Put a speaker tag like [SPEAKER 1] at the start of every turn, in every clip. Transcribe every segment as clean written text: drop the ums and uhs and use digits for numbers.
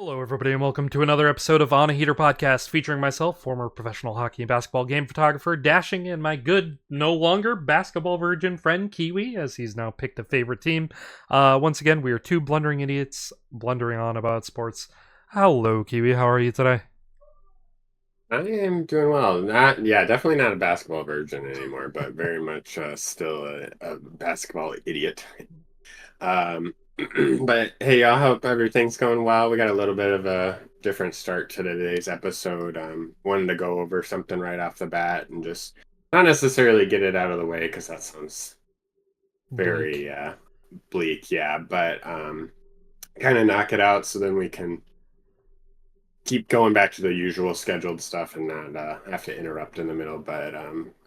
[SPEAKER 1] Hello, everybody, and welcome to another episode of On a Heater podcast featuring myself, former professional hockey and basketball game photographer, Dashing, and my good, no longer basketball virgin friend, Kiwi, as he's now picked a favorite team. Once again, we are two blundering idiots blundering on about sports. Hello, Kiwi, how are you today?
[SPEAKER 2] I am doing well. Definitely not a basketball virgin anymore, but very much still a basketball idiot. Um, but hey, I hope everything's going well. We got a little bit of a different start to today's episode. Wanted to go over something right off the bat and just not necessarily get it out of the way because that sounds
[SPEAKER 1] Bleak.
[SPEAKER 2] very bleak, yeah, but kind of knock it out so then we can keep going back to the usual scheduled stuff and not have to interrupt in the middle. But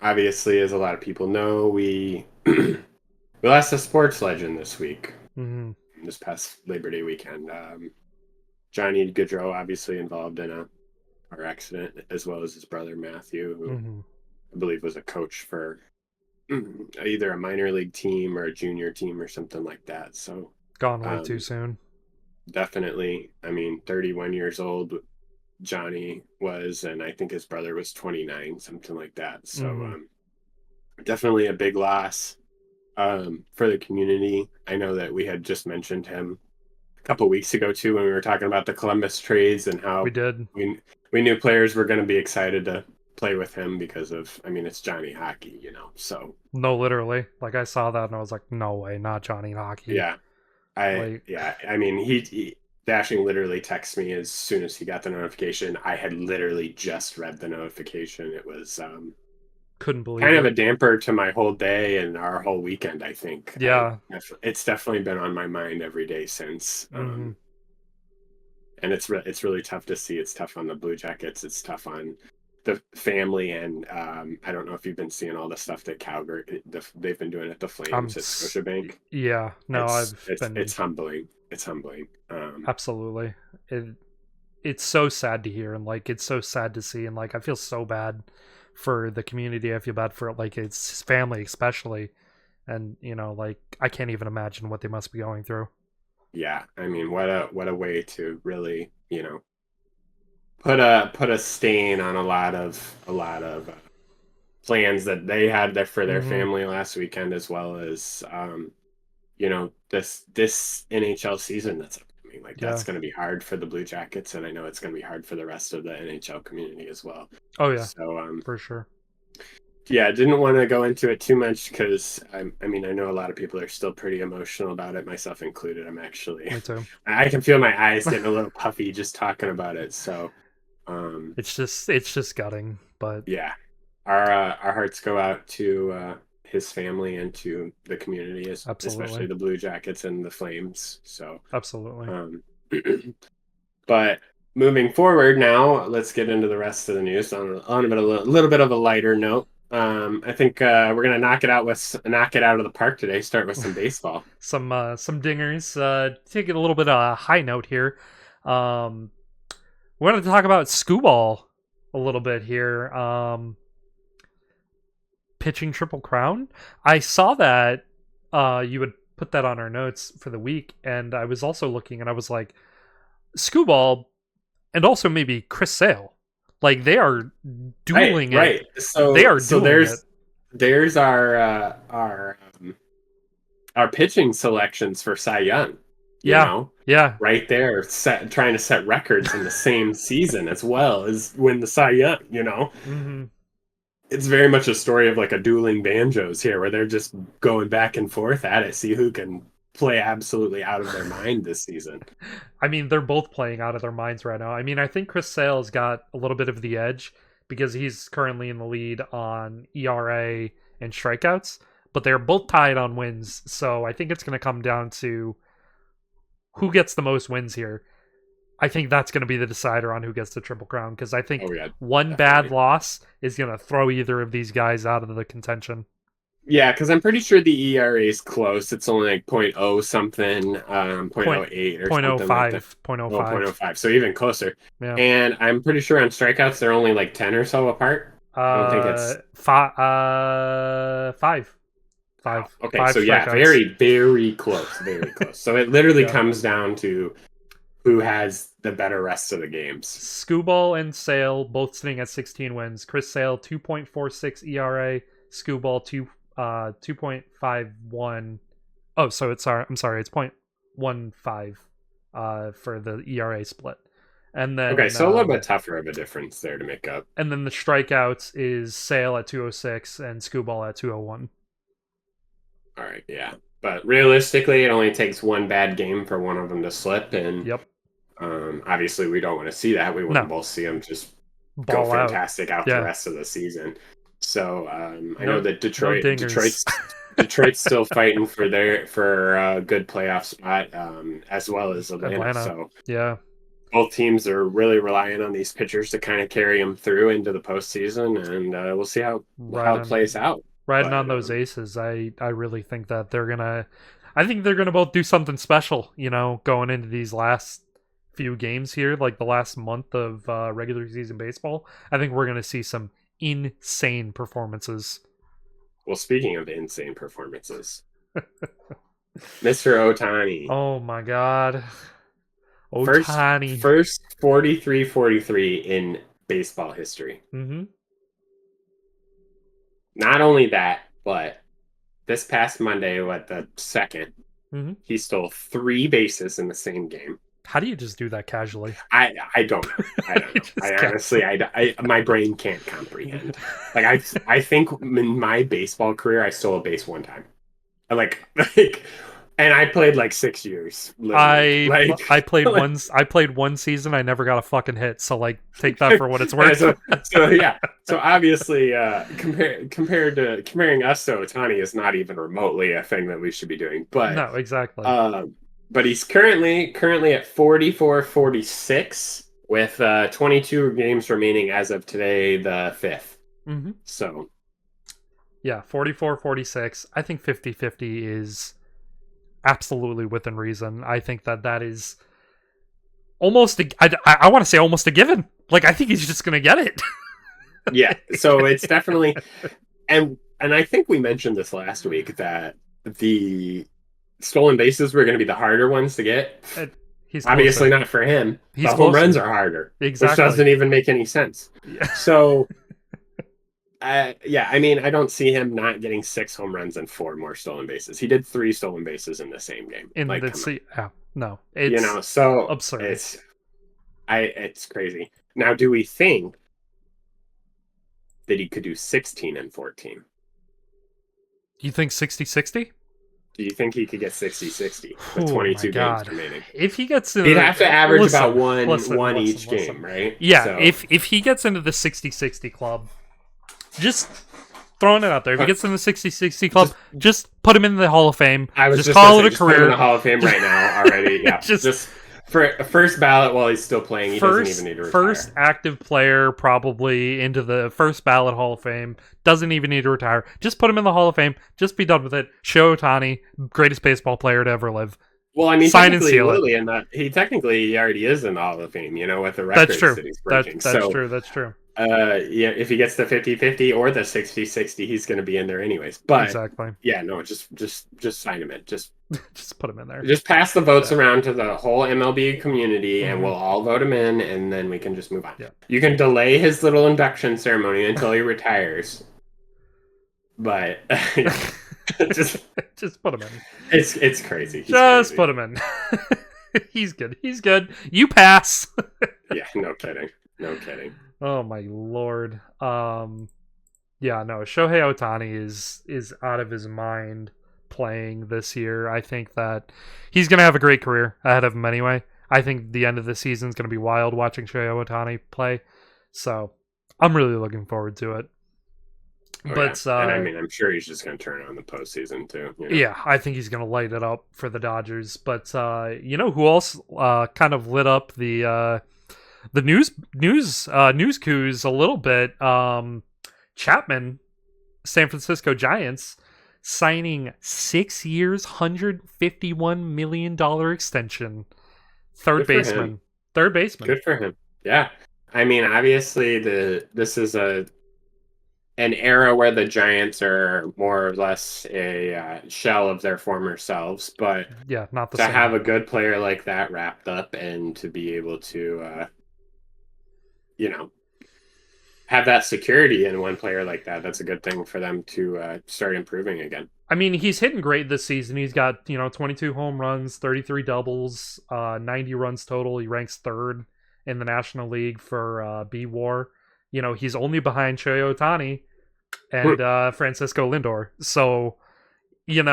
[SPEAKER 2] obviously, as a lot of people know, we we lost a sports legend this week,
[SPEAKER 1] Mm-hmm.
[SPEAKER 2] this past Labor Day weekend. Johnny Gaudreau, obviously involved in a car accident, as well as his brother Matthew, who
[SPEAKER 1] Mm-hmm.
[SPEAKER 2] I believe was a coach for either a minor league team or a junior team or something like that. So
[SPEAKER 1] Gone way too
[SPEAKER 2] um,
[SPEAKER 1] soon.
[SPEAKER 2] definitely, I mean, 31 years old Johnny was, and I think his brother was 29, something like that. So
[SPEAKER 1] Mm-hmm.
[SPEAKER 2] definitely a big loss for the community. I know that we had just mentioned him a couple weeks ago too when we were talking about the Columbus trades and
[SPEAKER 1] We
[SPEAKER 2] how
[SPEAKER 1] did.
[SPEAKER 2] we knew players were going to be excited to play with him because of, I mean, it's Johnny Hockey, you know. So
[SPEAKER 1] No, literally. Like, I saw that and I was like, no way, not Johnny Hockey.
[SPEAKER 2] yeah,
[SPEAKER 1] Like,
[SPEAKER 2] I mean, he Dashing literally texted me as soon as he got the notification. I had literally just read the notification. It was
[SPEAKER 1] couldn't believe
[SPEAKER 2] kind of
[SPEAKER 1] it.
[SPEAKER 2] a damper to my whole day and our whole weekend. I think
[SPEAKER 1] Yeah.
[SPEAKER 2] it's definitely been on my mind every day since.
[SPEAKER 1] Mm-hmm.
[SPEAKER 2] And it's really tough to see. It's tough on the Blue Jackets. It's tough on the family, and I don't know if you've been seeing all the stuff that they've been doing at the
[SPEAKER 1] I'm,
[SPEAKER 2] Flames at Scotiabank.
[SPEAKER 1] yeah, no,
[SPEAKER 2] It's
[SPEAKER 1] I've
[SPEAKER 2] it's
[SPEAKER 1] been
[SPEAKER 2] it's humbling. It's humbling.
[SPEAKER 1] absolutely. It's so sad to hear, and like it's so sad to see, and like I feel so bad for the community. I feel bad for like its family, especially, and like I can't even imagine what they must be going through.
[SPEAKER 2] Yeah, I mean, what a way to really, put a stain on a lot of plans that they had there for their
[SPEAKER 1] Mm-hmm.
[SPEAKER 2] family last weekend, as well as this NHL season that's upcoming. Like
[SPEAKER 1] Yeah.
[SPEAKER 2] that's going to be hard for the Blue Jackets, and I know it's going to be hard for the rest of the NHL community as well.
[SPEAKER 1] Oh yeah,
[SPEAKER 2] So
[SPEAKER 1] for sure.
[SPEAKER 2] yeah, didn't want to go into it too much because I mean, I know a lot of people are still pretty emotional about it, myself included. I'm actually,
[SPEAKER 1] Me too.
[SPEAKER 2] I can feel my eyes getting a little puffy just talking about it. So, um,
[SPEAKER 1] It's just gutting, but
[SPEAKER 2] yeah, our hearts go out to his family and to the community, especially
[SPEAKER 1] absolutely,
[SPEAKER 2] the Blue Jackets and the Flames. So,
[SPEAKER 1] absolutely.
[SPEAKER 2] um, but moving forward now, let's get into the rest of the news on a little bit of a lighter note. I think we're gonna knock it out of the park today. Start with some baseball.
[SPEAKER 1] Some dingers. Take it a little bit of a high note here. Um, we wanted to talk about Scooball a little bit here. Pitching Triple Crown. I saw that you would put that on our notes for the week, and I was also looking, and I was like, Scooball, and also maybe Chris Sale, like they are
[SPEAKER 2] Right,
[SPEAKER 1] dueling it.
[SPEAKER 2] right.
[SPEAKER 1] They
[SPEAKER 2] So
[SPEAKER 1] are
[SPEAKER 2] so
[SPEAKER 1] dueling it.
[SPEAKER 2] there's our pitching selections for Cy Young. You
[SPEAKER 1] Yeah,
[SPEAKER 2] know,
[SPEAKER 1] yeah.
[SPEAKER 2] right there, trying to set records in the same season as well as win the Cy Young.
[SPEAKER 1] Mm-hmm.
[SPEAKER 2] It's very much a story of like a dueling banjos here, where they're just going back and forth at it, see who can play absolutely out of their mind this season.
[SPEAKER 1] I mean, they're both playing out of their minds right now. I mean, I think Chris Sale's got a little bit of the edge because he's currently in the lead on ERA and strikeouts, but they're both tied on wins. So I think it's going to come down to who gets the most wins here. I think that's going to be the decider on who gets the Triple Crown because I think
[SPEAKER 2] Oh yeah,
[SPEAKER 1] one bad
[SPEAKER 2] definitely.
[SPEAKER 1] loss is going to throw either of these guys out of the contention.
[SPEAKER 2] Yeah, because I'm pretty sure the ERA is close. It's only like point oh something, point
[SPEAKER 1] Point
[SPEAKER 2] oh eight or
[SPEAKER 1] point oh
[SPEAKER 2] something like that.
[SPEAKER 1] five, point oh
[SPEAKER 2] Oh, point oh
[SPEAKER 1] five.
[SPEAKER 2] five. So even closer.
[SPEAKER 1] Yeah.
[SPEAKER 2] And I'm pretty sure on strikeouts they're only like 10 or so apart. I don't think it's
[SPEAKER 1] Five,
[SPEAKER 2] wow. Okay,
[SPEAKER 1] five
[SPEAKER 2] so yeah,
[SPEAKER 1] strikeouts.
[SPEAKER 2] very, very close. Very close. So it literally
[SPEAKER 1] Yeah.
[SPEAKER 2] comes down to who has the better rest of the games.
[SPEAKER 1] Skubal and Sale both sitting at 16 wins. Chris Sale 2.46 ERA. Skubal 2.51. Oh, so it's I'm sorry, it's 0.15 for the ERA split. And
[SPEAKER 2] Okay,
[SPEAKER 1] then
[SPEAKER 2] so a little bit tougher of a difference there to make up.
[SPEAKER 1] and then the strikeouts is Sale at 206 and Skubal at 201.
[SPEAKER 2] All right, yeah. But realistically, it only takes one bad game for one of them to slip, and
[SPEAKER 1] Yep.
[SPEAKER 2] obviously we don't want to see that. We want to both see them just go
[SPEAKER 1] Ball out.
[SPEAKER 2] fantastic out the
[SPEAKER 1] Yeah.
[SPEAKER 2] rest of the season. So I
[SPEAKER 1] No-
[SPEAKER 2] know that
[SPEAKER 1] no dingers.
[SPEAKER 2] Detroit's still fighting for a good playoff spot, as well as Atlanta. So
[SPEAKER 1] Yeah.
[SPEAKER 2] both teams are really relying on these pitchers to kind of carry them through into the postseason, and we'll see how it plays out.
[SPEAKER 1] Riding
[SPEAKER 2] But,
[SPEAKER 1] on those aces, I really think that I think they're gonna both do something special, going into these last few games here, like the last month of regular season baseball. I think we're gonna see some insane performances.
[SPEAKER 2] Well, speaking of insane performances, Mr. Ohtani.
[SPEAKER 1] Oh my god. Ohtani.
[SPEAKER 2] First 43-43 in baseball history.
[SPEAKER 1] Mm-hmm.
[SPEAKER 2] Not only that, but this past Monday, the 2nd, he stole 3 bases in the same game.
[SPEAKER 1] How do you just do that casually?
[SPEAKER 2] I don't know. I don't know. I honestly, my brain can't comprehend. Like I think in my baseball career, I stole a base one time. Like, and I played like 6 years.
[SPEAKER 1] I played I played one season. I never got a fucking hit. So like, take that for what it's worth.
[SPEAKER 2] so yeah. So obviously, comparing us to Ohtani is not even remotely a thing that we should be doing. But
[SPEAKER 1] no, exactly.
[SPEAKER 2] But he's currently at 44-46 with 22 games remaining as of today, the 5th.
[SPEAKER 1] Mm-hmm.
[SPEAKER 2] So
[SPEAKER 1] yeah, 44-46. I think 50-50 is absolutely within reason. I think that is almost I want to say almost a given. Like, I think he's just gonna get it.
[SPEAKER 2] Yeah, so it's definitely, and I think we mentioned this last week that the stolen bases were going to be the harder ones to get.
[SPEAKER 1] He's
[SPEAKER 2] obviously not for him. The home runs are harder,
[SPEAKER 1] exactly,
[SPEAKER 2] which doesn't even make any sense.
[SPEAKER 1] Yeah.
[SPEAKER 2] So yeah, I mean, I don't see him not getting 6 home runs and 4 more stolen bases. He did 3 stolen bases in the same game.
[SPEAKER 1] No, it's
[SPEAKER 2] so
[SPEAKER 1] absurd.
[SPEAKER 2] It's crazy. Now, do we think that he could do 16 and 14?
[SPEAKER 1] Do you think 60-60?
[SPEAKER 2] Do you think he could get 60-60 with 22 games remaining?
[SPEAKER 1] If he gets in,
[SPEAKER 2] he'd have to average about one each game, right?
[SPEAKER 1] Yeah, so if he gets into the 60-60 club, just throwing it out there. If he gets in the 60-60 club, just put him in the Hall of Fame.
[SPEAKER 2] I was
[SPEAKER 1] just call it a career.
[SPEAKER 2] Put him in the Hall of Fame right now already. Yeah, just for a first ballot while he's still playing. He doesn't even need to retire.
[SPEAKER 1] First active player probably into the first ballot Hall of Fame. Doesn't even need to retire. Just put him in the Hall of Fame. Just be done with it. Show Ohtani, greatest baseball player to ever live.
[SPEAKER 2] Well, I mean,
[SPEAKER 1] sign and seal it.
[SPEAKER 2] He technically already is in the Hall of Fame, with the records
[SPEAKER 1] that's true.
[SPEAKER 2] that he's breaking.
[SPEAKER 1] That's true. That's true.
[SPEAKER 2] Yeah, if he gets the 50-50 or the 60-60, he's going to be in there anyways. But
[SPEAKER 1] exactly.
[SPEAKER 2] Yeah, no, just sign him in. Just
[SPEAKER 1] put him in there.
[SPEAKER 2] Just pass the votes around to the whole MLB community, and we'll all vote him in, and then we can just move on.
[SPEAKER 1] Yeah.
[SPEAKER 2] You can delay his little induction ceremony until he retires, but just
[SPEAKER 1] put him in.
[SPEAKER 2] It's crazy.
[SPEAKER 1] Just put him in. He's good. He's good. You pass.
[SPEAKER 2] Yeah, no kidding. No kidding.
[SPEAKER 1] Oh my lord. Yeah, no, Shohei Ohtani is out of his mind playing this year. I think that he's going to have a great career ahead of him anyway. I think the end of the season is going to be wild watching Shohei Ohtani play. So, I'm really looking forward to it.
[SPEAKER 2] And I mean, I'm sure he's just going to turn on the postseason too.
[SPEAKER 1] Yeah, I think he's going to light it up for the Dodgers. But who else kind of lit up the news coups a little bit? Chapman, San Francisco Giants, signing 6 years, $151 million extension. Third baseman.
[SPEAKER 2] Good for him. Yeah. I mean, obviously this is an era where the Giants are more or less a shell of their former selves, but
[SPEAKER 1] Yeah, not the
[SPEAKER 2] to
[SPEAKER 1] same.
[SPEAKER 2] have a good player like that wrapped up and to be able to, you know, have that security in one player like that, that's a good thing for them to start improving again.
[SPEAKER 1] I mean, he's hitting great this season. He's got 22 home runs, 33 doubles, 90 runs total. He ranks third in the National League for B WAR. He's only behind Shohei Ohtani and Francisco Lindor. So you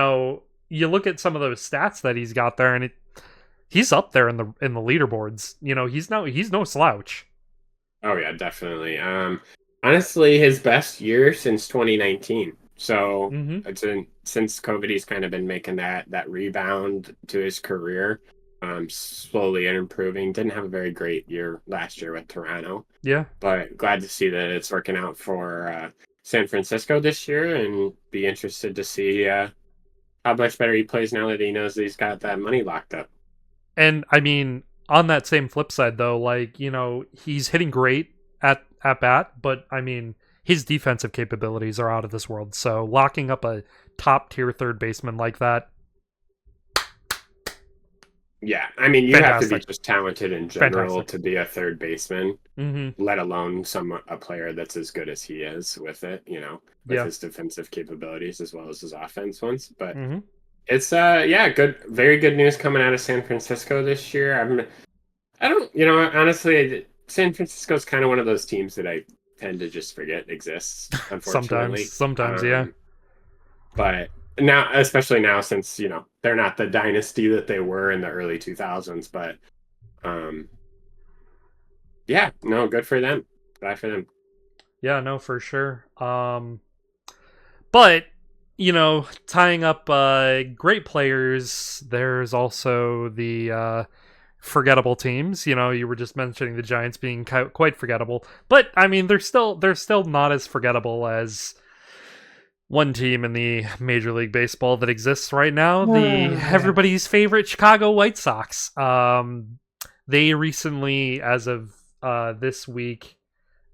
[SPEAKER 1] look at some of those stats that he's got there, and he's up there in the leaderboards. He's no slouch.
[SPEAKER 2] Oh yeah, definitely. Honestly, his best year since 2019. So
[SPEAKER 1] Mm-hmm.
[SPEAKER 2] since COVID, he's kind of been making that rebound to his career, slowly and improving. Didn't have a very great year last year with Toronto,
[SPEAKER 1] Yeah.
[SPEAKER 2] but glad to see that it's working out for San Francisco this year, and be interested to see how much better he plays now that he knows that he's got that money locked up.
[SPEAKER 1] And I mean, on that same flip side, though, like he's hitting great at bat, but I mean, his defensive capabilities are out of this world. So locking up a top tier third baseman like that,
[SPEAKER 2] Yeah, I mean, you have to be
[SPEAKER 1] fantastic,
[SPEAKER 2] just talented in general
[SPEAKER 1] fantastic.
[SPEAKER 2] to be a third baseman,
[SPEAKER 1] Mm-hmm.
[SPEAKER 2] let alone a player that's as good as he is with it, with
[SPEAKER 1] Yeah.
[SPEAKER 2] his defensive capabilities as well as his offense ones. But
[SPEAKER 1] Mm-hmm.
[SPEAKER 2] it's yeah, good, very good news coming out of San Francisco this year. I don't, honestly, San Francisco's kind of one of those teams that I tend to just forget exists,
[SPEAKER 1] Sometimes,
[SPEAKER 2] unfortunately.
[SPEAKER 1] sometimes, yeah.
[SPEAKER 2] But now, especially now, since they're not the dynasty that they were in the early 2000s, but um, yeah, no, good for them. Glad for them.
[SPEAKER 1] Yeah, no, for sure. But tying up great players, there's also the forgettable teams. You were just mentioning the Giants being quite forgettable, but I mean they're still not as forgettable as one team in the Major League Baseball that exists right now, the everybody's favorite Chicago White Sox. They recently, as of this week,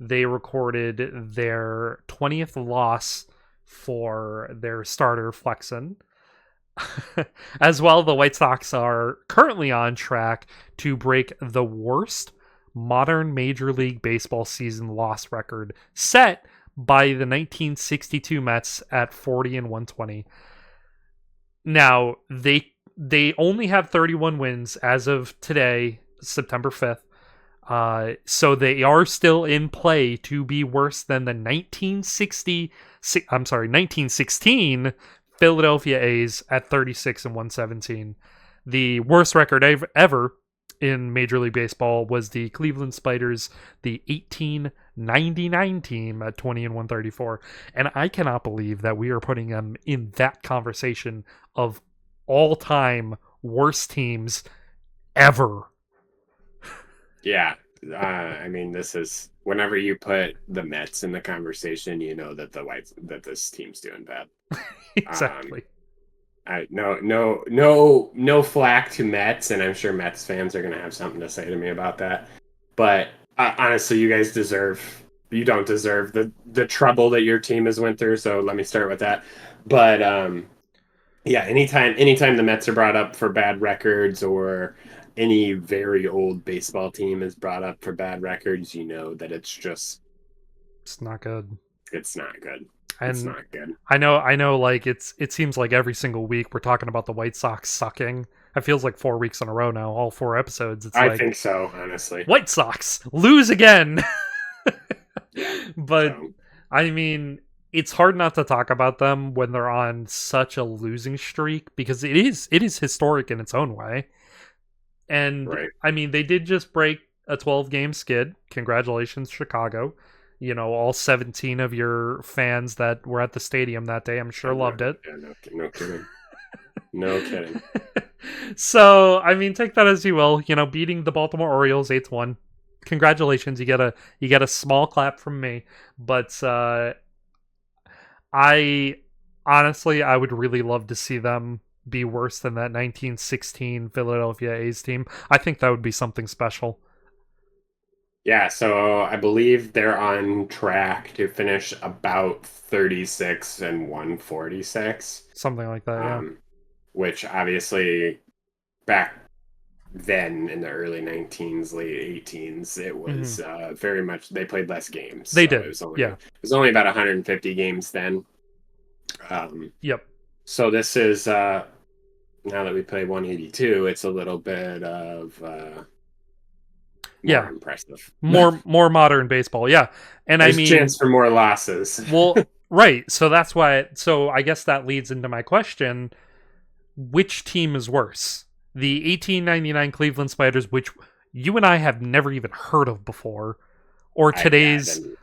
[SPEAKER 1] they recorded their 20th loss for their starter Flexen. As well, the White Sox are currently on track to break the worst modern Major League Baseball season loss record set by the 1962 Mets at 40 and 120. Now, they only have 31 wins as of today, September 5th. So they are still in play to be worse than the 1916 Philadelphia A's at 36 and 117. The worst record ever in Major League Baseball was the Cleveland Spiders, the 1899 team at 20 and 134. And I cannot believe that we are putting them in that conversation of all-time worst teams ever.
[SPEAKER 2] Yeah, I mean, this is whenever you put the Mets in the conversation, you know that that this team's doing bad. Um,
[SPEAKER 1] Exactly.
[SPEAKER 2] no flack to Mets, and I'm sure Mets fans are gonna have something to say to me about that. But honestly, you guys you don't deserve the trouble that your team has went through. So let me start with that. But yeah, anytime the Mets are brought up for bad records, or any very old baseball team is brought up for bad records, you know that
[SPEAKER 1] It's not good.
[SPEAKER 2] it's not good. It's
[SPEAKER 1] And
[SPEAKER 2] not good.
[SPEAKER 1] I know like it seems like every single week we're talking about the White Sox sucking. It feels like 4 weeks in a row now, all 4 episodes. It's
[SPEAKER 2] I
[SPEAKER 1] like
[SPEAKER 2] think so, honestly.
[SPEAKER 1] White Sox lose again.
[SPEAKER 2] Yeah.
[SPEAKER 1] But
[SPEAKER 2] So
[SPEAKER 1] I mean, it's hard not to talk about them when they're on such a losing streak because it is historic in its own way. And
[SPEAKER 2] right.
[SPEAKER 1] I mean, they did just break a 12 game skid. Congratulations, Chicago. All 17 of your fans that were at the stadium that day, I'm sure loved it.
[SPEAKER 2] Yeah, no kidding. No kidding.
[SPEAKER 1] So, I mean, take that as you will. Beating the Baltimore Orioles 8-1. Congratulations, you get a small clap from me. But I honestly, I would really love to see them be worse than that 1916 Philadelphia A's team. I think that would be something special.
[SPEAKER 2] Yeah, so I believe they're on track to finish about 36 and 146.
[SPEAKER 1] Something like that, yeah.
[SPEAKER 2] Um, which obviously back then in the early 19s, late 18s, it
[SPEAKER 1] Hmm.
[SPEAKER 2] was very much they played less games,
[SPEAKER 1] They
[SPEAKER 2] so
[SPEAKER 1] did, yeah.
[SPEAKER 2] it was only about 150 games then. Um,
[SPEAKER 1] Yep.
[SPEAKER 2] so this is now that we play 182, it's a little bit of more
[SPEAKER 1] Yeah.
[SPEAKER 2] impressive.
[SPEAKER 1] More modern baseball, yeah. And I
[SPEAKER 2] There's a chance
[SPEAKER 1] mean,
[SPEAKER 2] for more losses.
[SPEAKER 1] well, right. So that's why. So I guess that leads into my question: which team is worse, the 1899 Cleveland Spiders, which you and I have never even heard of before, or
[SPEAKER 2] Yeah,
[SPEAKER 1] today's
[SPEAKER 2] then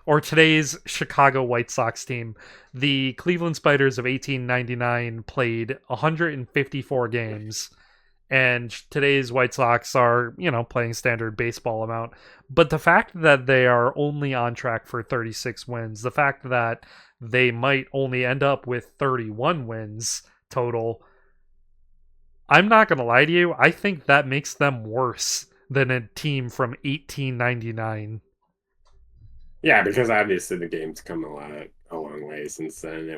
[SPEAKER 1] Chicago White Sox team? The Cleveland Spiders of 1899 played 154 games, and today's White Sox are, playing standard baseball amount. But the fact that they are only on track for 36 wins, the fact that they might only end up with 31 wins total, I'm not going to lie to you, I think that makes them worse than a team from 1899.
[SPEAKER 2] yeah, because obviously the game's come a long way since then.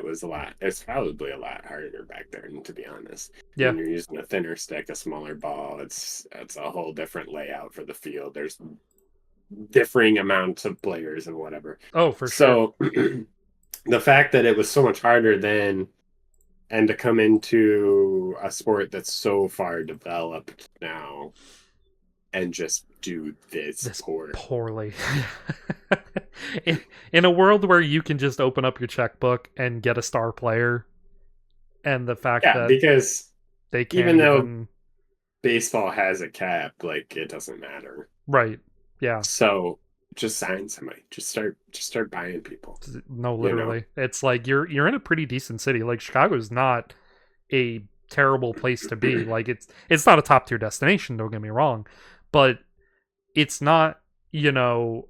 [SPEAKER 2] It's probably a lot harder back then, to be honest. I
[SPEAKER 1] Yeah.
[SPEAKER 2] mean, you're using a thinner stick, a smaller ball. It's a whole different layout for the field. There's differing amounts of players and whatever.
[SPEAKER 1] Oh, for sure.
[SPEAKER 2] So the fact that it was so much harder then and to come into a sport that's so far developed now and just do this
[SPEAKER 1] This
[SPEAKER 2] poor.
[SPEAKER 1] poorly. In a world where you can just open up your checkbook and get a star player, and the fact
[SPEAKER 2] Yeah,
[SPEAKER 1] that
[SPEAKER 2] because
[SPEAKER 1] they can't
[SPEAKER 2] even though
[SPEAKER 1] even.
[SPEAKER 2] baseball has a cap, like it doesn't matter.
[SPEAKER 1] Right. Yeah.
[SPEAKER 2] So just sign somebody. Just start buying people.
[SPEAKER 1] No,
[SPEAKER 2] You know?
[SPEAKER 1] literally. It's like you're in a pretty decent city. Like Chicago's not a terrible place to be. Like it's not a top tier destination, don't get me wrong, but it's not, you know,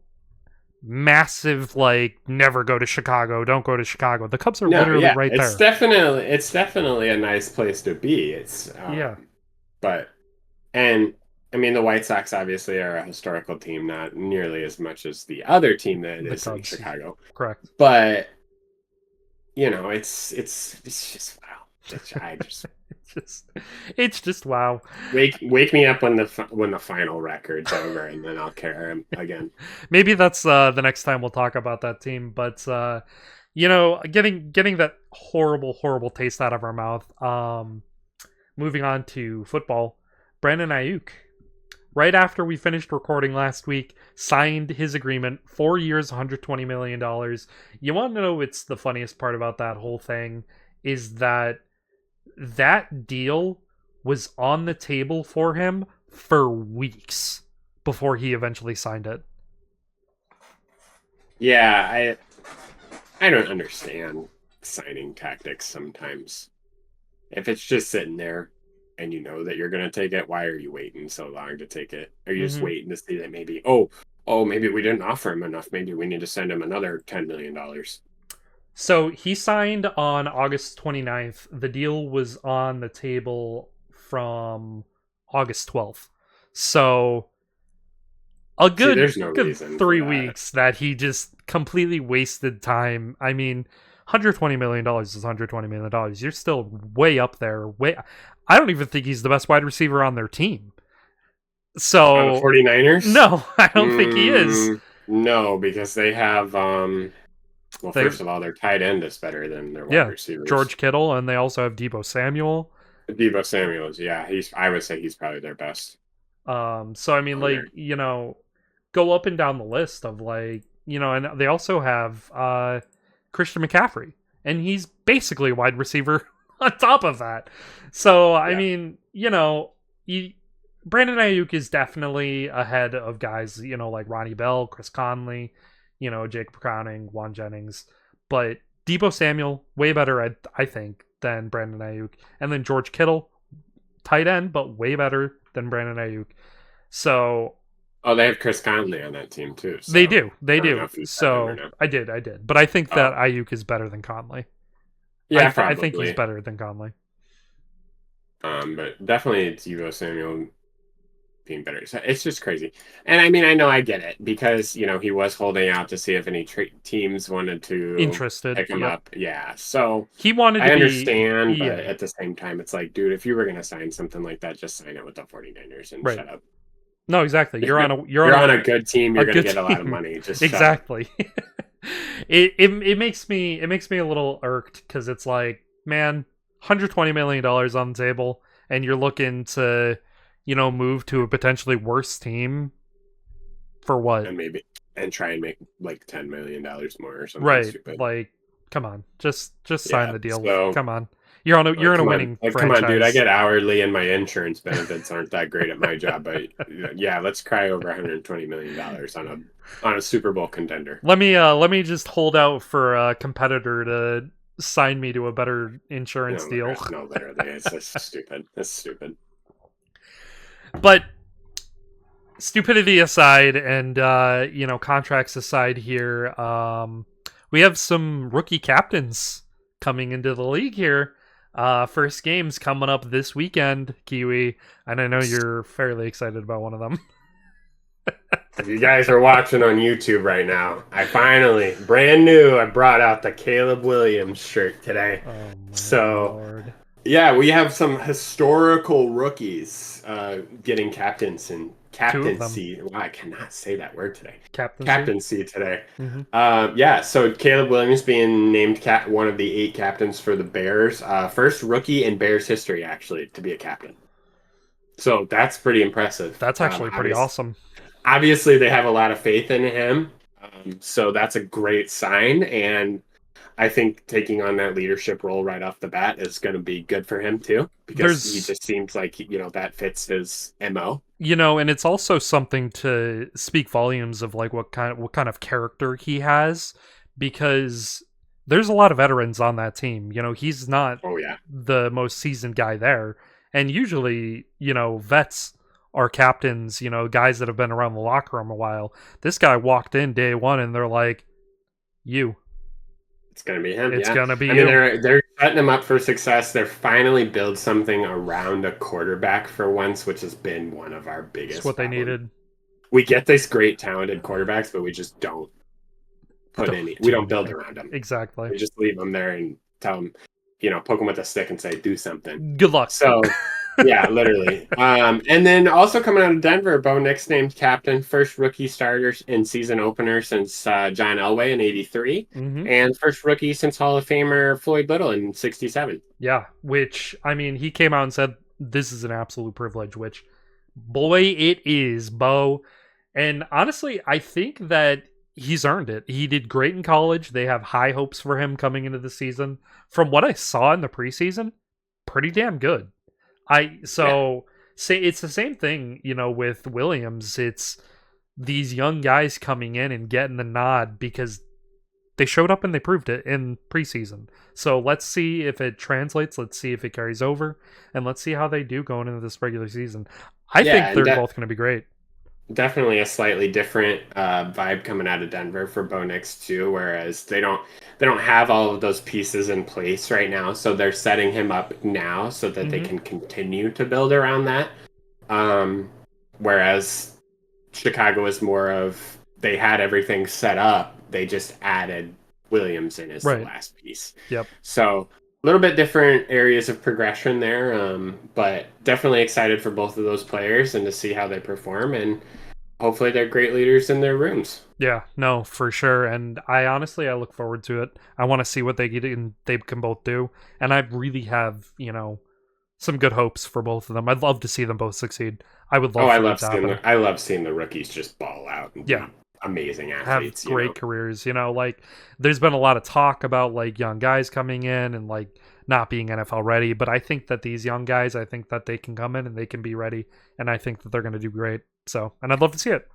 [SPEAKER 1] massive like never go to Chicago, don't go to Chicago. The Cubs are
[SPEAKER 2] No,
[SPEAKER 1] literally
[SPEAKER 2] yeah,
[SPEAKER 1] right there.
[SPEAKER 2] it's definitely a nice place to be. It's
[SPEAKER 1] Yeah,
[SPEAKER 2] but and I mean the White Sox obviously are a historical team, not nearly as much as the other team that
[SPEAKER 1] the
[SPEAKER 2] is in
[SPEAKER 1] Cubs.
[SPEAKER 2] Chicago.
[SPEAKER 1] Correct.
[SPEAKER 2] But you know, it's just wow. I just
[SPEAKER 1] It's just it's just wow.
[SPEAKER 2] wake me up when the final record's over, and then I'll care again.
[SPEAKER 1] Maybe that's the next time we'll talk about that team, but getting that horrible taste out of our mouth. Moving on to football, Brandon Ayuk, right after we finished recording last week, signed his agreement, 4 years, $120 million. You want to know what's the funniest part about that whole thing is that deal was on the table for him for weeks before he eventually signed it.
[SPEAKER 2] Yeah, I don't understand signing tactics sometimes. If it's just sitting there and you know that you're gonna take it, why are you waiting so long to take it? Are you just
[SPEAKER 1] Hmm.
[SPEAKER 2] waiting to see that maybe maybe we didn't offer him enough. Maybe we need to send him another $10 million.
[SPEAKER 1] So he signed on August 29th. The deal was on the table from August 12th. So a
[SPEAKER 2] See,
[SPEAKER 1] good
[SPEAKER 2] there's no
[SPEAKER 1] good
[SPEAKER 2] reason for
[SPEAKER 1] three
[SPEAKER 2] that.
[SPEAKER 1] weeks that he just completely wasted time. I mean, $120 million is $120 million. You're still way up there. Way, I don't even think he's the best wide receiver on their team.
[SPEAKER 2] On the
[SPEAKER 1] So
[SPEAKER 2] 49ers?
[SPEAKER 1] no, I don't think he is.
[SPEAKER 2] No, because they have well,
[SPEAKER 1] They
[SPEAKER 2] first of all, their tight end is better than their wide
[SPEAKER 1] Yeah,
[SPEAKER 2] receivers.
[SPEAKER 1] George Kittle, and they also have Debo Samuel.
[SPEAKER 2] Debo Samuels, yeah, he's I would say he's probably their best
[SPEAKER 1] So I mean, like,
[SPEAKER 2] corner.
[SPEAKER 1] go up and down the list of like, and they also have Christian McCaffrey, and he's basically a wide receiver on top of that. So I
[SPEAKER 2] Yeah.
[SPEAKER 1] mean, Brandon Ayuk is definitely ahead of guys, like Ronnie Bell, Chris Conley, Jake Browning, Juan Jennings, but Debo Samuel way better, I think, than Brandon Ayuk, and then George Kittle, tight end, but way better than Brandon Ayuk. So
[SPEAKER 2] Oh, they have Chris Conley on that team too.
[SPEAKER 1] they
[SPEAKER 2] So
[SPEAKER 1] do, they
[SPEAKER 2] I don't know
[SPEAKER 1] do.
[SPEAKER 2] if you said him or
[SPEAKER 1] So
[SPEAKER 2] not.
[SPEAKER 1] I did, but I think that
[SPEAKER 2] Oh,
[SPEAKER 1] Ayuk is better than Conley.
[SPEAKER 2] yeah,
[SPEAKER 1] I think he's
[SPEAKER 2] probably.
[SPEAKER 1] better than Conley.
[SPEAKER 2] But definitely Devo Samuel being better. So it's just crazy. And I mean, I know I get it because he was holding out to see if any teams wanted to
[SPEAKER 1] Interested.
[SPEAKER 2] pick him
[SPEAKER 1] Yep.
[SPEAKER 2] up. Yeah, so
[SPEAKER 1] He wanted
[SPEAKER 2] I
[SPEAKER 1] to be
[SPEAKER 2] understand, but
[SPEAKER 1] EA.
[SPEAKER 2] at the same time, it's like, dude, if you were gonna sign something like that, just sign it with the 49ers and
[SPEAKER 1] Right.
[SPEAKER 2] shut up.
[SPEAKER 1] No, exactly. You're
[SPEAKER 2] You're
[SPEAKER 1] on
[SPEAKER 2] on a good team.
[SPEAKER 1] a
[SPEAKER 2] You're gonna
[SPEAKER 1] good
[SPEAKER 2] get a lot of
[SPEAKER 1] team.
[SPEAKER 2] money. Just shut up.
[SPEAKER 1] Exactly. It makes me a little irked because it's like, man, $120 million on the table, and you're looking to, move to a potentially worse team for what?
[SPEAKER 2] And try and make like $10 million more or something
[SPEAKER 1] Right.
[SPEAKER 2] stupid.
[SPEAKER 1] Like, come on. Just sign
[SPEAKER 2] Yeah.
[SPEAKER 1] the deal.
[SPEAKER 2] So
[SPEAKER 1] Come on. You're in a winning
[SPEAKER 2] come on, dude. I
[SPEAKER 1] franchise.
[SPEAKER 2] get hourly and my insurance benefits aren't that great at my job, but yeah, let's cry over $120 million on a Super Bowl contender.
[SPEAKER 1] Let me just hold out for a competitor to sign me to a better insurance
[SPEAKER 2] No,
[SPEAKER 1] deal.
[SPEAKER 2] no, literally, it's just stupid. It's stupid.
[SPEAKER 1] But stupidity aside, and contracts aside here, we have some rookie captains coming into the league here. First games coming up this weekend, Kiwi, and I know you're fairly excited about one of them.
[SPEAKER 2] If you guys are watching on YouTube right now, I finally, brand new, I brought out the Caleb Williams shirt today.
[SPEAKER 1] Oh my
[SPEAKER 2] So,
[SPEAKER 1] lord!
[SPEAKER 2] yeah, we have some historical rookies getting captains and
[SPEAKER 1] Two of them.
[SPEAKER 2] captaincy. Wow, I cannot say that word today.
[SPEAKER 1] Captaincy.
[SPEAKER 2] Captaincy today.
[SPEAKER 1] Mm-hmm.
[SPEAKER 2] Yeah, so Caleb Williams being named one of the 8 captains for the Bears. First rookie in Bears history, actually, to be a captain. So that's pretty impressive.
[SPEAKER 1] That's actually pretty awesome.
[SPEAKER 2] Obviously, they have a lot of faith in him. So that's a great sign. And I think taking on that leadership role right off the bat is going to be good for him too, because he
[SPEAKER 1] There's
[SPEAKER 2] just seems like that fits his MO.
[SPEAKER 1] and it's also something to speak volumes of like what kind of character he has, because there's a lot of veterans on that team. He's not
[SPEAKER 2] Oh yeah,
[SPEAKER 1] the most seasoned guy there, and usually vets are captains, guys that have been around the locker room a while. This guy walked in day one and they're like, you
[SPEAKER 2] it's going to be him.
[SPEAKER 1] it's
[SPEAKER 2] Yeah,
[SPEAKER 1] gonna be
[SPEAKER 2] I mean
[SPEAKER 1] you.
[SPEAKER 2] they're setting him up for success. They're finally build something around a quarterback for once, which has been one of our
[SPEAKER 1] It's
[SPEAKER 2] biggest
[SPEAKER 1] what they
[SPEAKER 2] problems.
[SPEAKER 1] needed.
[SPEAKER 2] We get these great talented quarterbacks, but we just don't we don't build
[SPEAKER 1] anything.
[SPEAKER 2] around them.
[SPEAKER 1] Exactly.
[SPEAKER 2] We just leave them there and tell them, poke them with a stick and say, do something.
[SPEAKER 1] Good luck.
[SPEAKER 2] So, yeah, literally. And then also coming out of Denver, Bo Nix named captain, first rookie starters in season opener since John Elway in '83,
[SPEAKER 1] Mm-hmm.
[SPEAKER 2] and first rookie since Hall of Famer Floyd Little in '67.
[SPEAKER 1] Yeah, which, I mean, he came out and said, this is an absolute privilege, which, boy, it is, Bo. And honestly, I think that he's earned it. He did great in college. They have high hopes for him coming into the season. From what I saw in the preseason, pretty damn good.
[SPEAKER 2] Yeah.
[SPEAKER 1] Say it's the same thing, with Williams. It's these young guys coming in and getting the nod because they showed up and they proved it in preseason. So let's see if it translates. Let's see if it carries over, and let's see how they do going into this regular season. I
[SPEAKER 2] Yeah,
[SPEAKER 1] think
[SPEAKER 2] and
[SPEAKER 1] they're both going to be great.
[SPEAKER 2] definitely a slightly different vibe coming out of Denver for Bo Nix too, whereas they don't have all of those pieces in place right now, so they're setting him up now so that they
[SPEAKER 1] Mm-hmm.
[SPEAKER 2] can continue to build around that. Whereas Chicago is more of they had everything set up, they just added Williams in as the
[SPEAKER 1] Right.
[SPEAKER 2] last piece.
[SPEAKER 1] Yep.
[SPEAKER 2] So a little bit different areas of progression there, but definitely excited for both of those players and to see how they perform. And hopefully they're great leaders in their rooms.
[SPEAKER 1] Yeah, no, for sure. And I look forward to it. I want to see what they can both do. And I really have, some good hopes for both of them. I'd love to see them both succeed. I would
[SPEAKER 2] Oh,
[SPEAKER 1] love for that to happen.
[SPEAKER 2] I love seeing the rookies just ball out and
[SPEAKER 1] Yeah,
[SPEAKER 2] be amazing
[SPEAKER 1] have
[SPEAKER 2] athletes.
[SPEAKER 1] great careers. Like there's been a lot of talk about like young guys coming in and like not being NFL ready, but I think that these young guys, I think that they can come in and they can be ready, and I think that they're going to do great. So, and I'd love to see it.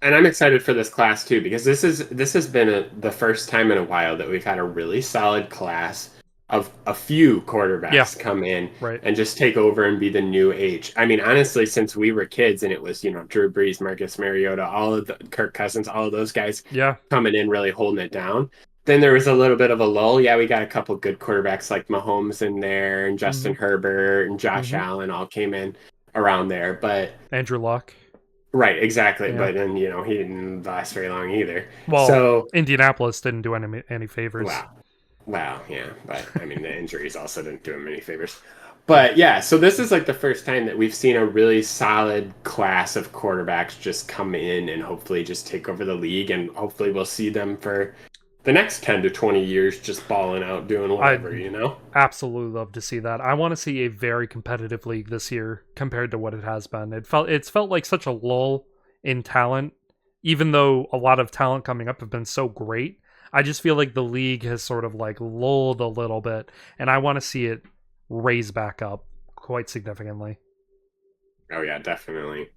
[SPEAKER 2] And I'm excited for this class too because this has been the first time in a while that we've had a really solid class of a few quarterbacks
[SPEAKER 1] Yeah,
[SPEAKER 2] come in
[SPEAKER 1] right.
[SPEAKER 2] and just take over and be the new age. I mean, honestly, since we were kids and it was Drew Brees, Marcus Mariota, all of the Kirk Cousins, all of those guys
[SPEAKER 1] Yeah.
[SPEAKER 2] coming in really holding it down. Then there was a little bit of a lull. Yeah, we got a couple good quarterbacks like Mahomes in there and Justin
[SPEAKER 1] Mm-hmm.
[SPEAKER 2] Herbert and Josh
[SPEAKER 1] Mm-hmm.
[SPEAKER 2] Allen all came in. around there, but
[SPEAKER 1] Andrew Luck.
[SPEAKER 2] right, exactly.
[SPEAKER 1] Yeah.
[SPEAKER 2] But then he didn't last very long either.
[SPEAKER 1] Well,
[SPEAKER 2] So
[SPEAKER 1] Indianapolis didn't do any favors.
[SPEAKER 2] wow, wow, yeah. But I mean, the injuries also didn't do him any favors.
[SPEAKER 1] Yeah.
[SPEAKER 2] But yeah, so this is like the first time that we've seen a really solid class of quarterbacks just come in and hopefully just take over the league, and hopefully we'll see them for the next 10 to 20 years just balling out doing whatever,
[SPEAKER 1] I'd
[SPEAKER 2] you know?
[SPEAKER 1] absolutely love to see that. I want to see a very competitive league this year compared to what it has been. It's felt like such a lull in talent, even though a lot of talent coming up have been so great. I just feel like the league has sort of like lulled a little bit, and I want to see it raise back up quite significantly.
[SPEAKER 2] Oh yeah, definitely.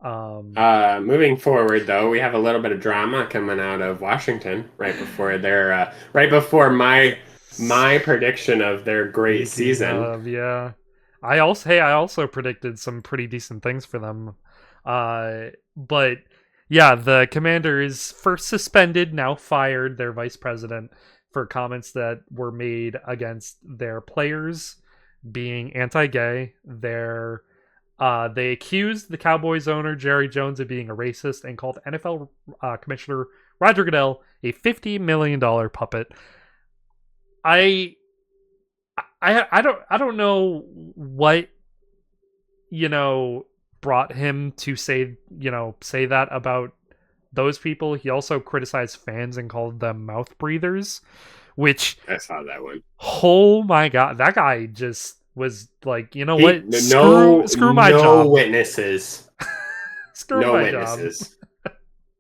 [SPEAKER 1] Um,
[SPEAKER 2] Moving forward, though, we have a little bit of drama coming out of Washington right before my prediction of their great
[SPEAKER 1] Speaking
[SPEAKER 2] season.
[SPEAKER 1] of, yeah, I also predicted some pretty decent things for them. But yeah, the commander is first suspended, now fired their vice president for comments that were made against their players being anti-gay. They accused the Cowboys owner Jerry Jones of being a racist and called NFL Commissioner Roger Goodell a $50 million puppet. I I don't know what you know brought him to say that about those people. He also criticized fans and called them mouth breathers, which,
[SPEAKER 2] I saw that one.
[SPEAKER 1] oh my god, that guy just was like, you know
[SPEAKER 2] He
[SPEAKER 1] what? Screw
[SPEAKER 2] no
[SPEAKER 1] screw my
[SPEAKER 2] no
[SPEAKER 1] job.
[SPEAKER 2] witnesses,
[SPEAKER 1] Screw
[SPEAKER 2] no
[SPEAKER 1] my job.
[SPEAKER 2] witnesses.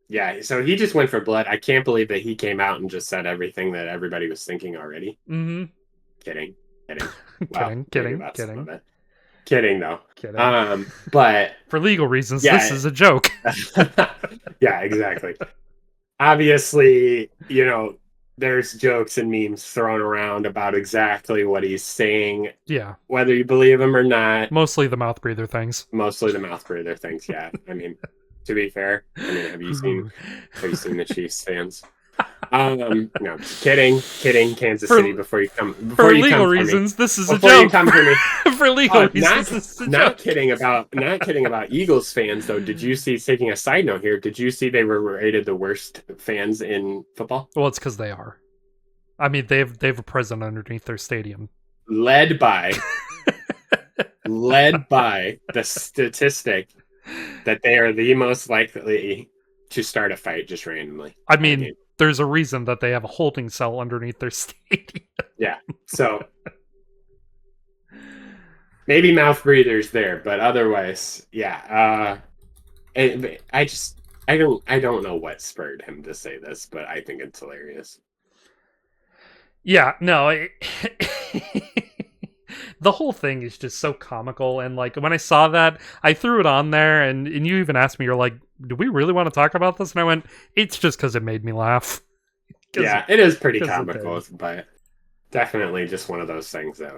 [SPEAKER 2] Yeah, so he just went for blood. I can't believe that he came out and just said everything that everybody was thinking already.
[SPEAKER 1] Mhm.
[SPEAKER 2] Kidding, kidding. Well,
[SPEAKER 1] Kidding,
[SPEAKER 2] maybe
[SPEAKER 1] kidding,
[SPEAKER 2] about some of
[SPEAKER 1] kidding,
[SPEAKER 2] it. Kidding though.
[SPEAKER 1] kidding.
[SPEAKER 2] But
[SPEAKER 1] For legal reasons, this
[SPEAKER 2] yeah,
[SPEAKER 1] is a joke.
[SPEAKER 2] yeah, exactly. Obviously, there's jokes and memes thrown around about exactly what he's saying,
[SPEAKER 1] Yeah,
[SPEAKER 2] whether you believe him or not.
[SPEAKER 1] mostly the mouth breather things.
[SPEAKER 2] Mostly the mouth breather things. Yeah, I mean, to be fair, I mean, have you seen the Chiefs fans? No, kidding, Kansas City.
[SPEAKER 1] for
[SPEAKER 2] Before
[SPEAKER 1] for
[SPEAKER 2] you
[SPEAKER 1] legal
[SPEAKER 2] come for me,
[SPEAKER 1] reasons, this is a
[SPEAKER 2] before you
[SPEAKER 1] joke.
[SPEAKER 2] come for me.
[SPEAKER 1] For legal
[SPEAKER 2] Not
[SPEAKER 1] reasons, this is a
[SPEAKER 2] not
[SPEAKER 1] joke.
[SPEAKER 2] kidding about Eagles fans though. Did you see? Taking a side note here, did you see they were rated the worst fans in football?
[SPEAKER 1] Well, it's because they are. I mean, they have a prison underneath their stadium.
[SPEAKER 2] Led by led by the statistic that they are the most likely to start a fight just randomly
[SPEAKER 1] I
[SPEAKER 2] at a
[SPEAKER 1] mean,
[SPEAKER 2] game.
[SPEAKER 1] there's a reason that they have a holding cell underneath their stadium.
[SPEAKER 2] Yeah. So maybe mouth breathers there, but otherwise, yeah. I just I don't know what spurred him to say this, but I think it's hilarious.
[SPEAKER 1] Yeah, no. The whole thing is just so comical, and like when I saw that, I threw it on there, and you even asked me, you're like, "Do we really want to talk about this?" And I went, "It's just because it made me laugh."
[SPEAKER 2] Yeah, it is pretty
[SPEAKER 1] Because it did.
[SPEAKER 2] comical, but definitely just one of those things that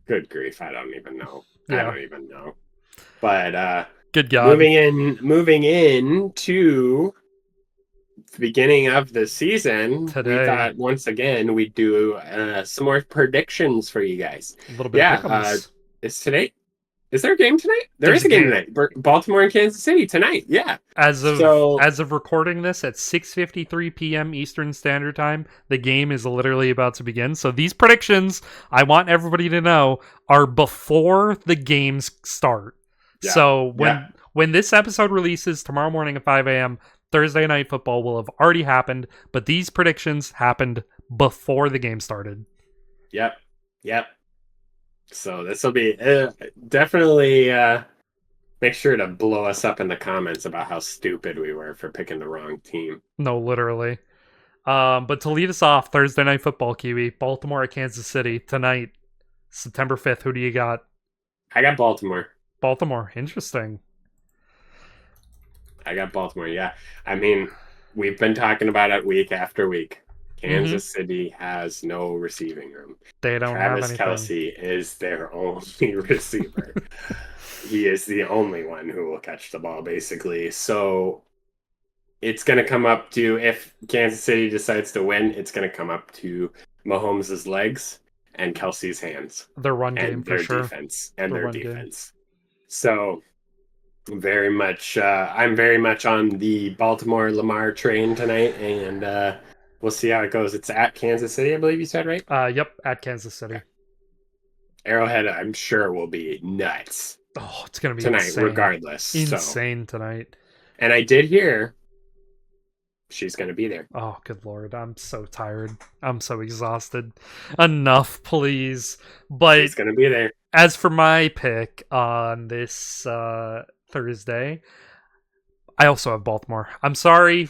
[SPEAKER 2] good grief, I don't even know. I
[SPEAKER 1] Yeah.
[SPEAKER 2] don't even know. But
[SPEAKER 1] Good God.
[SPEAKER 2] moving in to the beginning of the season, we
[SPEAKER 1] Today,
[SPEAKER 2] thought once again we'd do some more predictions for you guys.
[SPEAKER 1] a little bit of
[SPEAKER 2] Yeah,
[SPEAKER 1] pick'ems.
[SPEAKER 2] is today? Is there a game tonight? There
[SPEAKER 1] There's
[SPEAKER 2] is
[SPEAKER 1] a
[SPEAKER 2] a game
[SPEAKER 1] game.
[SPEAKER 2] tonight. Baltimore and Kansas City tonight. Yeah.
[SPEAKER 1] As of
[SPEAKER 2] So
[SPEAKER 1] as of recording this at 6:53 p.m. Eastern Standard Time, the game is literally about to begin. So these predictions, I want everybody to know, are before the games start.
[SPEAKER 2] yeah,
[SPEAKER 1] So
[SPEAKER 2] yeah,
[SPEAKER 1] when this episode releases tomorrow morning at 5 a.m., Thursday night football will have already happened, but these predictions happened before the game started.
[SPEAKER 2] yep, yep. So this will be definitely make sure to blow us up in the comments about how stupid we were for picking the wrong team.
[SPEAKER 1] No, literally. But to lead us off, Thursday night football, Kiwi, Baltimore at Kansas City tonight, September 5th. Who do you got?
[SPEAKER 2] I got Baltimore.
[SPEAKER 1] Baltimore. Interesting.
[SPEAKER 2] I got Baltimore. Yeah. I mean, we've been talking about it week after week.
[SPEAKER 1] Mm-hmm.
[SPEAKER 2] Kansas City has no receiving room.
[SPEAKER 1] They don't have
[SPEAKER 2] Travis
[SPEAKER 1] anything.
[SPEAKER 2] Kelsey is their only receiver. He is the only one who will catch the ball, basically. So it's going to come up to, if Kansas City decides to win, it's going to come up to Mahomes' legs and Kelsey's hands
[SPEAKER 1] Their run game
[SPEAKER 2] and
[SPEAKER 1] for
[SPEAKER 2] their
[SPEAKER 1] sure.
[SPEAKER 2] defense and
[SPEAKER 1] The
[SPEAKER 2] their
[SPEAKER 1] run game.
[SPEAKER 2] defense. So very much, I'm very much on the Baltimore Lamar train tonight, and we'll see how it goes. It's at Kansas City, I believe you said, right?
[SPEAKER 1] Yep, at Kansas City.
[SPEAKER 2] Okay. Arrowhead, I'm sure will be nuts
[SPEAKER 1] Oh, it's gonna be
[SPEAKER 2] tonight,
[SPEAKER 1] insane,
[SPEAKER 2] regardless. So,
[SPEAKER 1] insane tonight.
[SPEAKER 2] and I did hear she's going to be there.
[SPEAKER 1] Oh, good lord, I'm so tired. I'm so exhausted. Enough, please. But
[SPEAKER 2] She's going to be there.
[SPEAKER 1] as for my pick on this Thursday, I also have Baltimore. I'm sorry,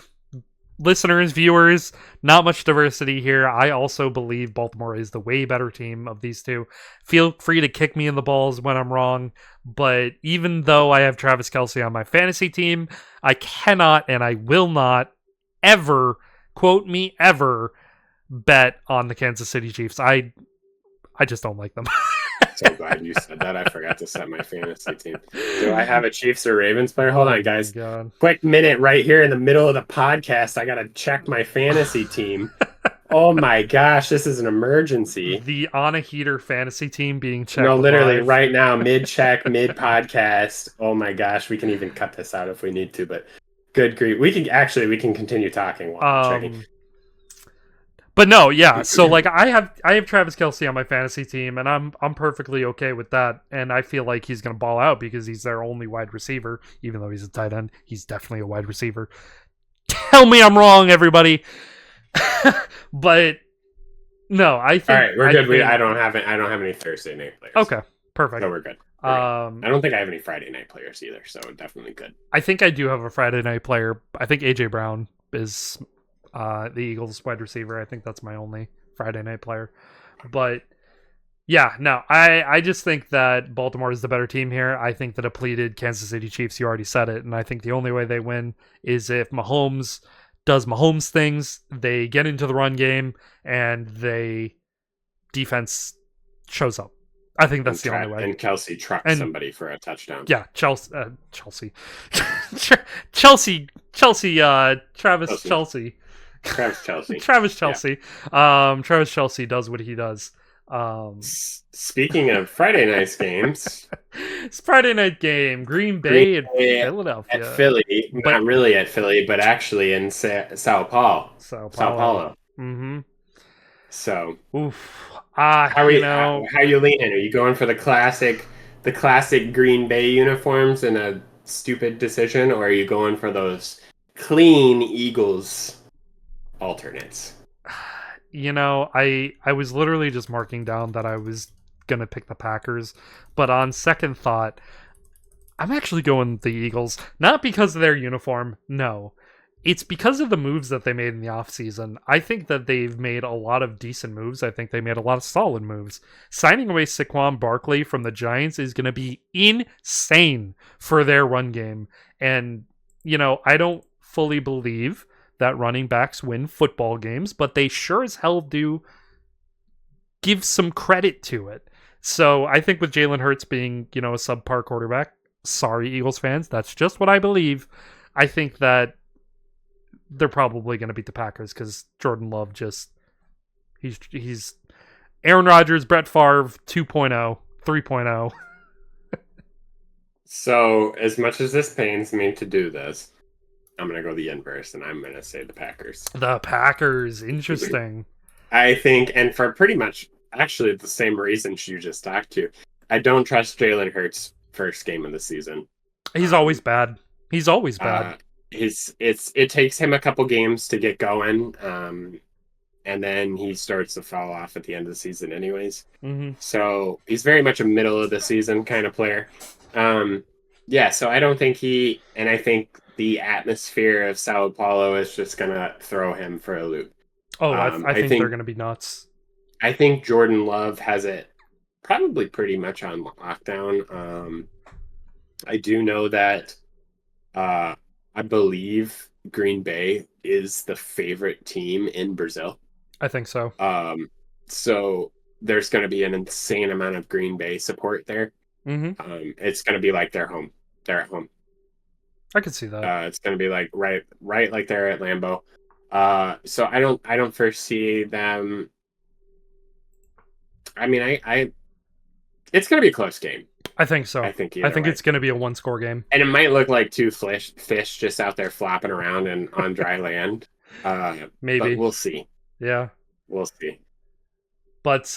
[SPEAKER 1] listeners, viewers, not much diversity here. I also believe Baltimore is the way better team of these two. Feel free to kick me in the balls when I'm wrong, but even though I have Travis Kelce on my fantasy team, I cannot and I will not ever, quote me ever, bet on the Kansas City Chiefs. I just don't like them.
[SPEAKER 2] So glad you said that. I forgot to set my fantasy team. Do I have a Chiefs or Ravens player? Hold on, guys.
[SPEAKER 1] God.
[SPEAKER 2] Quick minute right here in the middle of the podcast. I got to check my fantasy team. Oh my gosh, this is an emergency.
[SPEAKER 1] The on a heater fantasy team being checked.
[SPEAKER 2] No, literally
[SPEAKER 1] live.
[SPEAKER 2] right now, mid check, mid podcast. Oh my gosh, we can even cut this out if we need to, but good grief. We can continue talking while I'm checking.
[SPEAKER 1] But no, yeah. So like I have Travis Kelce on my fantasy team, and I'm perfectly okay with that. And I feel like he's gonna ball out because he's their only wide receiver, even though he's a tight end. He's definitely a wide receiver. Tell me I'm wrong, everybody. But no, I think.
[SPEAKER 2] All right, we're good. I don't have any Thursday night players.
[SPEAKER 1] Okay, perfect.
[SPEAKER 2] So we're good. I don't think I have any Friday night players either, so definitely good.
[SPEAKER 1] I think I do have a Friday night player. I think AJ Brown is the Eagles wide receiver. I think that's my only Friday night player. But yeah, no, I just think that Baltimore is the better team here. I think the depleted Kansas City Chiefs, you already said it, and I think the only way they win is if Mahomes does Mahomes things, they get into the run game, and they defense shows up. I think that's the only way.
[SPEAKER 2] And Kelce trucks somebody for a touchdown.
[SPEAKER 1] Yeah, Chelsea. Chelsea. Travis Chelsea.
[SPEAKER 2] Travis Chelsea.
[SPEAKER 1] Travis Chelsea. Yeah. Travis Chelsea does what he does.
[SPEAKER 2] Speaking of Friday night games,
[SPEAKER 1] it's Friday night game. Green Bay and Philadelphia.
[SPEAKER 2] At Philly, but not really at Philly, but actually in Sao Paulo.
[SPEAKER 1] Sao Paulo.
[SPEAKER 2] Mm-hmm. So,
[SPEAKER 1] oof.
[SPEAKER 2] How are you leaning? Are you going for the classic Green Bay uniforms in a stupid decision, or are you going for those clean Eagles alternates?
[SPEAKER 1] I was literally just marking down that I was gonna pick the Packers, but on second thought, I'm actually going the Eagles, not because of their uniform, no. It's because of the moves that they made in the offseason. I think that they've made a lot of decent moves. I think they made a lot of solid moves. Signing away Saquon Barkley from the Giants is going to be insane for their run game. And, I don't fully believe that running backs win football games, but they sure as hell do give some credit to it. So I think with Jalen Hurts being, a subpar quarterback, sorry, Eagles fans, that's just what I believe. I think that they're probably going to beat the Packers because Jordan Love he's Aaron Rodgers, Brett Favre 2.0, 3.0.
[SPEAKER 2] So as much as this pains me to do this, I'm going to go the inverse, and I'm going to say the Packers.
[SPEAKER 1] The Packers, interesting.
[SPEAKER 2] I think, and for pretty much actually the same reasons you just talked to, I don't trust Jalen Hurts' first game of the season.
[SPEAKER 1] He's always bad. He's always bad.
[SPEAKER 2] It takes him a couple games to get going, and then he starts to fall off at the end of the season anyways.
[SPEAKER 1] Mm-hmm.
[SPEAKER 2] So he's very much a middle of the season kind of player. So I don't think I think the atmosphere of Sao Paulo is just gonna throw him for a loop.
[SPEAKER 1] Oh, I think they're gonna be nuts.
[SPEAKER 2] I think Jordan Love has it probably pretty much on lockdown. I do know that I believe Green Bay is the favorite team in Brazil.
[SPEAKER 1] I think so.
[SPEAKER 2] So there's going to be an insane amount of Green Bay support there.
[SPEAKER 1] Mm-hmm.
[SPEAKER 2] It's going to be like they're home. They're at home.
[SPEAKER 1] I could see that.
[SPEAKER 2] It's going to be like right like they're at Lambeau. So I don't foresee them. I mean, it's going to be a close game.
[SPEAKER 1] I think
[SPEAKER 2] I
[SPEAKER 1] so.
[SPEAKER 2] think
[SPEAKER 1] I
[SPEAKER 2] either
[SPEAKER 1] think
[SPEAKER 2] way.
[SPEAKER 1] it's going to be a one-score game.
[SPEAKER 2] And it might look like two fish just out there flopping around and on dry land. But
[SPEAKER 1] Maybe.
[SPEAKER 2] we'll see.
[SPEAKER 1] Yeah.
[SPEAKER 2] We'll see.
[SPEAKER 1] But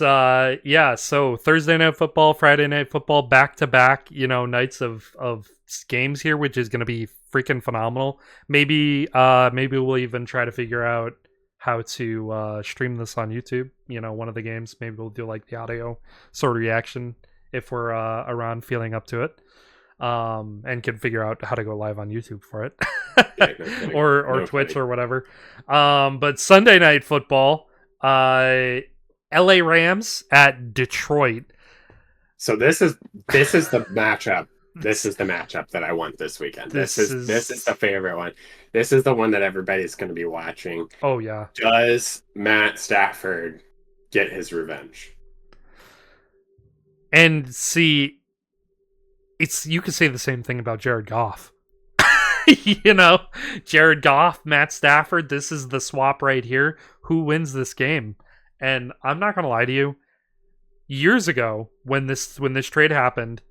[SPEAKER 1] yeah, so Thursday night football, Friday night football, back to back, nights of games here, which is going to be freaking phenomenal. Maybe we'll even try to figure out how to stream this on YouTube. One of the games. Maybe we'll do like the audio sort of reaction if we're around feeling up to it. And can figure out how to go live on YouTube for it,
[SPEAKER 2] Yeah, no kidding.
[SPEAKER 1] or
[SPEAKER 2] No
[SPEAKER 1] Twitch
[SPEAKER 2] kidding.
[SPEAKER 1] or whatever. But Sunday night football, LA Rams at Detroit.
[SPEAKER 2] So this is the matchup. This is the matchup that I want this weekend. This is the favorite one. This is the one that everybody's going to be watching.
[SPEAKER 1] Oh yeah.
[SPEAKER 2] Does Matt Stafford get his revenge?
[SPEAKER 1] And see, you could say the same thing about Jared Goff. Jared Goff, Matt Stafford, this is the swap right here. Who wins this game? And I'm not going to lie to you. Years ago, when this trade happened,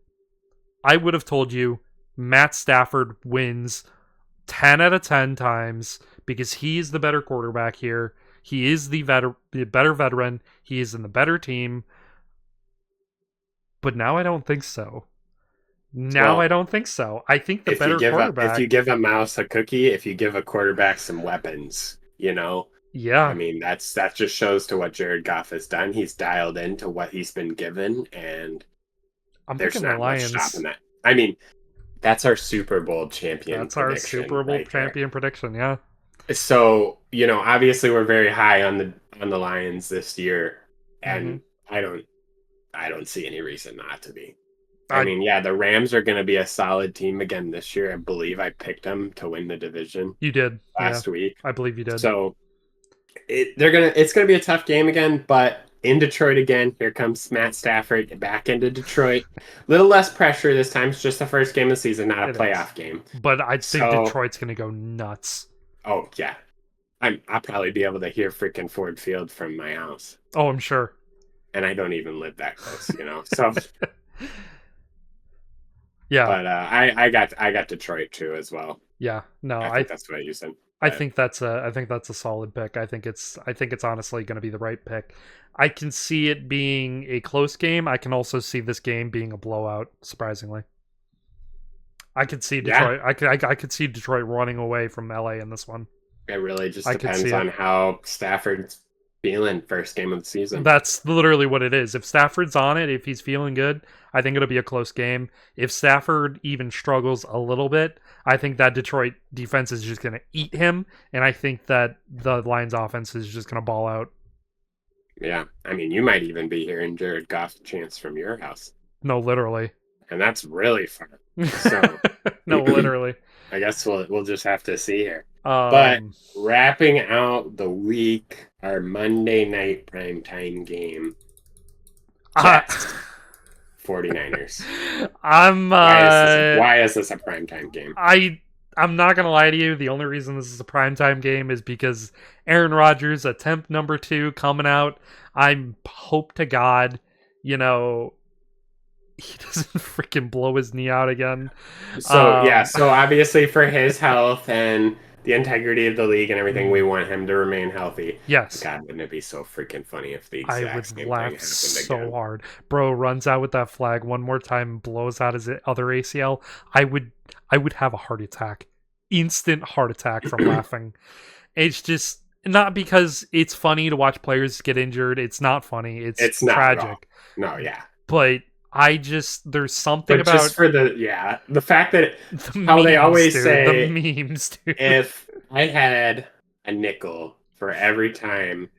[SPEAKER 1] I would have told you Matt Stafford wins 10 out of 10 times because he's the better quarterback here. He is the better veteran. He is in the better team. But now I don't think so. I don't think so. I think the better quarterback.
[SPEAKER 2] If you give a mouse a cookie, if you give a quarterback some weapons,
[SPEAKER 1] Yeah.
[SPEAKER 2] I mean, that just shows to what Jared Goff has done. He's dialed into what he's been given, and
[SPEAKER 1] I'm
[SPEAKER 2] there's
[SPEAKER 1] thinking
[SPEAKER 2] not
[SPEAKER 1] the
[SPEAKER 2] much
[SPEAKER 1] Lions.
[SPEAKER 2] stopping that. I mean, that's our Super Bowl champion.
[SPEAKER 1] That's our Super Bowl
[SPEAKER 2] right
[SPEAKER 1] champion prediction. Yeah.
[SPEAKER 2] So obviously we're very high on the Lions this year, and I don't see any reason not to be. I mean, yeah, the Rams are going to be a solid team again this year. I believe I picked them to win the division.
[SPEAKER 1] You did
[SPEAKER 2] last week.
[SPEAKER 1] I believe you did.
[SPEAKER 2] So it's gonna be a tough game again, but in Detroit again, here comes Matt Stafford back into Detroit. A little less pressure this time. It's just the first game of the season, not a playoff game.
[SPEAKER 1] But I think Detroit's gonna go nuts.
[SPEAKER 2] Oh yeah, I'll probably be able to hear freaking Ford Field from my house.
[SPEAKER 1] Oh, I'm sure.
[SPEAKER 2] And I don't even live that close, So
[SPEAKER 1] yeah.
[SPEAKER 2] But I got Detroit too as well.
[SPEAKER 1] Yeah. No,
[SPEAKER 2] I think that's what you said.
[SPEAKER 1] I think that's a solid pick. I think it's honestly going to be the right pick. I can see it being a close game. I can also see this game being a blowout. Surprisingly, I could see Detroit. Yeah. I could see Detroit running away from LA in this one.
[SPEAKER 2] It really just depends on how Stafford's feeling first game of the season.
[SPEAKER 1] That's literally what it is. If Stafford's on it, if he's feeling good, I think it'll be a close game. If Stafford even struggles a little bit, I think that Detroit defense is just going to eat him, and I think that the Lions offense is just going to ball out.
[SPEAKER 2] Yeah, I mean, you might even be hearing Jared Goff's chants from your house.
[SPEAKER 1] No, literally.
[SPEAKER 2] And that's really fun. So,
[SPEAKER 1] no, literally.
[SPEAKER 2] I guess we'll just have to see here. But wrapping out the week, our Monday night primetime game, Jets, 49ers. Why is this a primetime game?
[SPEAKER 1] I'm not going to lie to you. The only reason this is a primetime game is because Aaron Rodgers, attempt number 2 coming out. I hope to God, he doesn't freaking blow his knee out again.
[SPEAKER 2] So obviously for his health and the integrity of the league and everything, we want him to remain healthy.
[SPEAKER 1] Yes.
[SPEAKER 2] God, wouldn't it be so freaking funny if the exact same thing happened
[SPEAKER 1] so
[SPEAKER 2] again?
[SPEAKER 1] hard. Bro runs out with that flag one more time, blows out his other ACL. I would have a heart attack. Instant heart attack from laughing. It's just not because it's funny to watch players get injured. It's not funny. It's tragic.
[SPEAKER 2] No, yeah.
[SPEAKER 1] But there's something about
[SPEAKER 2] just for the fact that how they always say
[SPEAKER 1] the memes, dude.
[SPEAKER 2] If I had a nickel for every time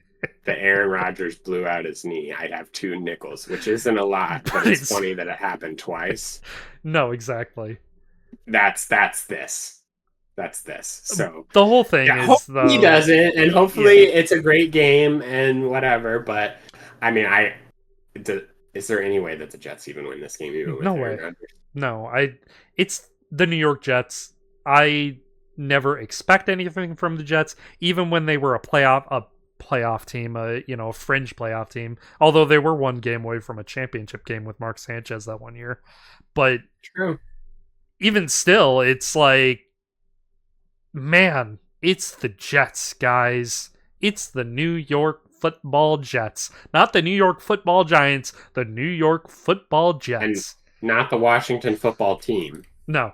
[SPEAKER 2] that Aaron Rodgers blew out his knee, I'd have 2 nickels, which isn't a lot, but it's funny that it happened twice.
[SPEAKER 1] No, exactly.
[SPEAKER 2] That's this. So
[SPEAKER 1] the whole thing is
[SPEAKER 2] he doesn't, and hopefully it's a great game and whatever. But I mean, is there any way that the Jets even win this game? Even with
[SPEAKER 1] no way. No, it's the New York Jets. I never expect anything from the Jets, even when they were a playoff team, a fringe playoff team. Although they were one game away from a championship game with Mark Sanchez that one year. But
[SPEAKER 2] True.
[SPEAKER 1] even still, it's like, man, it's the Jets, guys. It's the New York Football Jets. Not the New York Football Giants, the New York Football Jets.
[SPEAKER 2] And not the Washington football team.
[SPEAKER 1] No.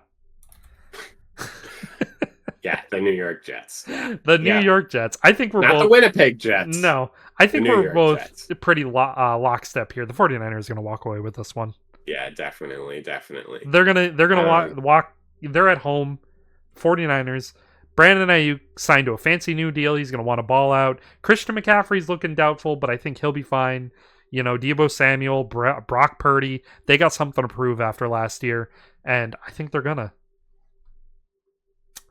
[SPEAKER 2] Yeah, the New York Jets.
[SPEAKER 1] The New York Jets. I think we're
[SPEAKER 2] not
[SPEAKER 1] both...
[SPEAKER 2] the Winnipeg Jets.
[SPEAKER 1] No. I think we're both
[SPEAKER 2] Jets.
[SPEAKER 1] pretty lockstep here. The 49ers are going to walk away with this one.
[SPEAKER 2] Yeah, definitely.
[SPEAKER 1] They're gonna walk. They're at home. 49ers. Brandon Ayuk signed to a fancy new deal. He's gonna want to ball out. Christian McCaffrey's looking doubtful, but I think he'll be fine. Deebo Samuel, Brock Purdy. They got something to prove after last year, and I think they're gonna.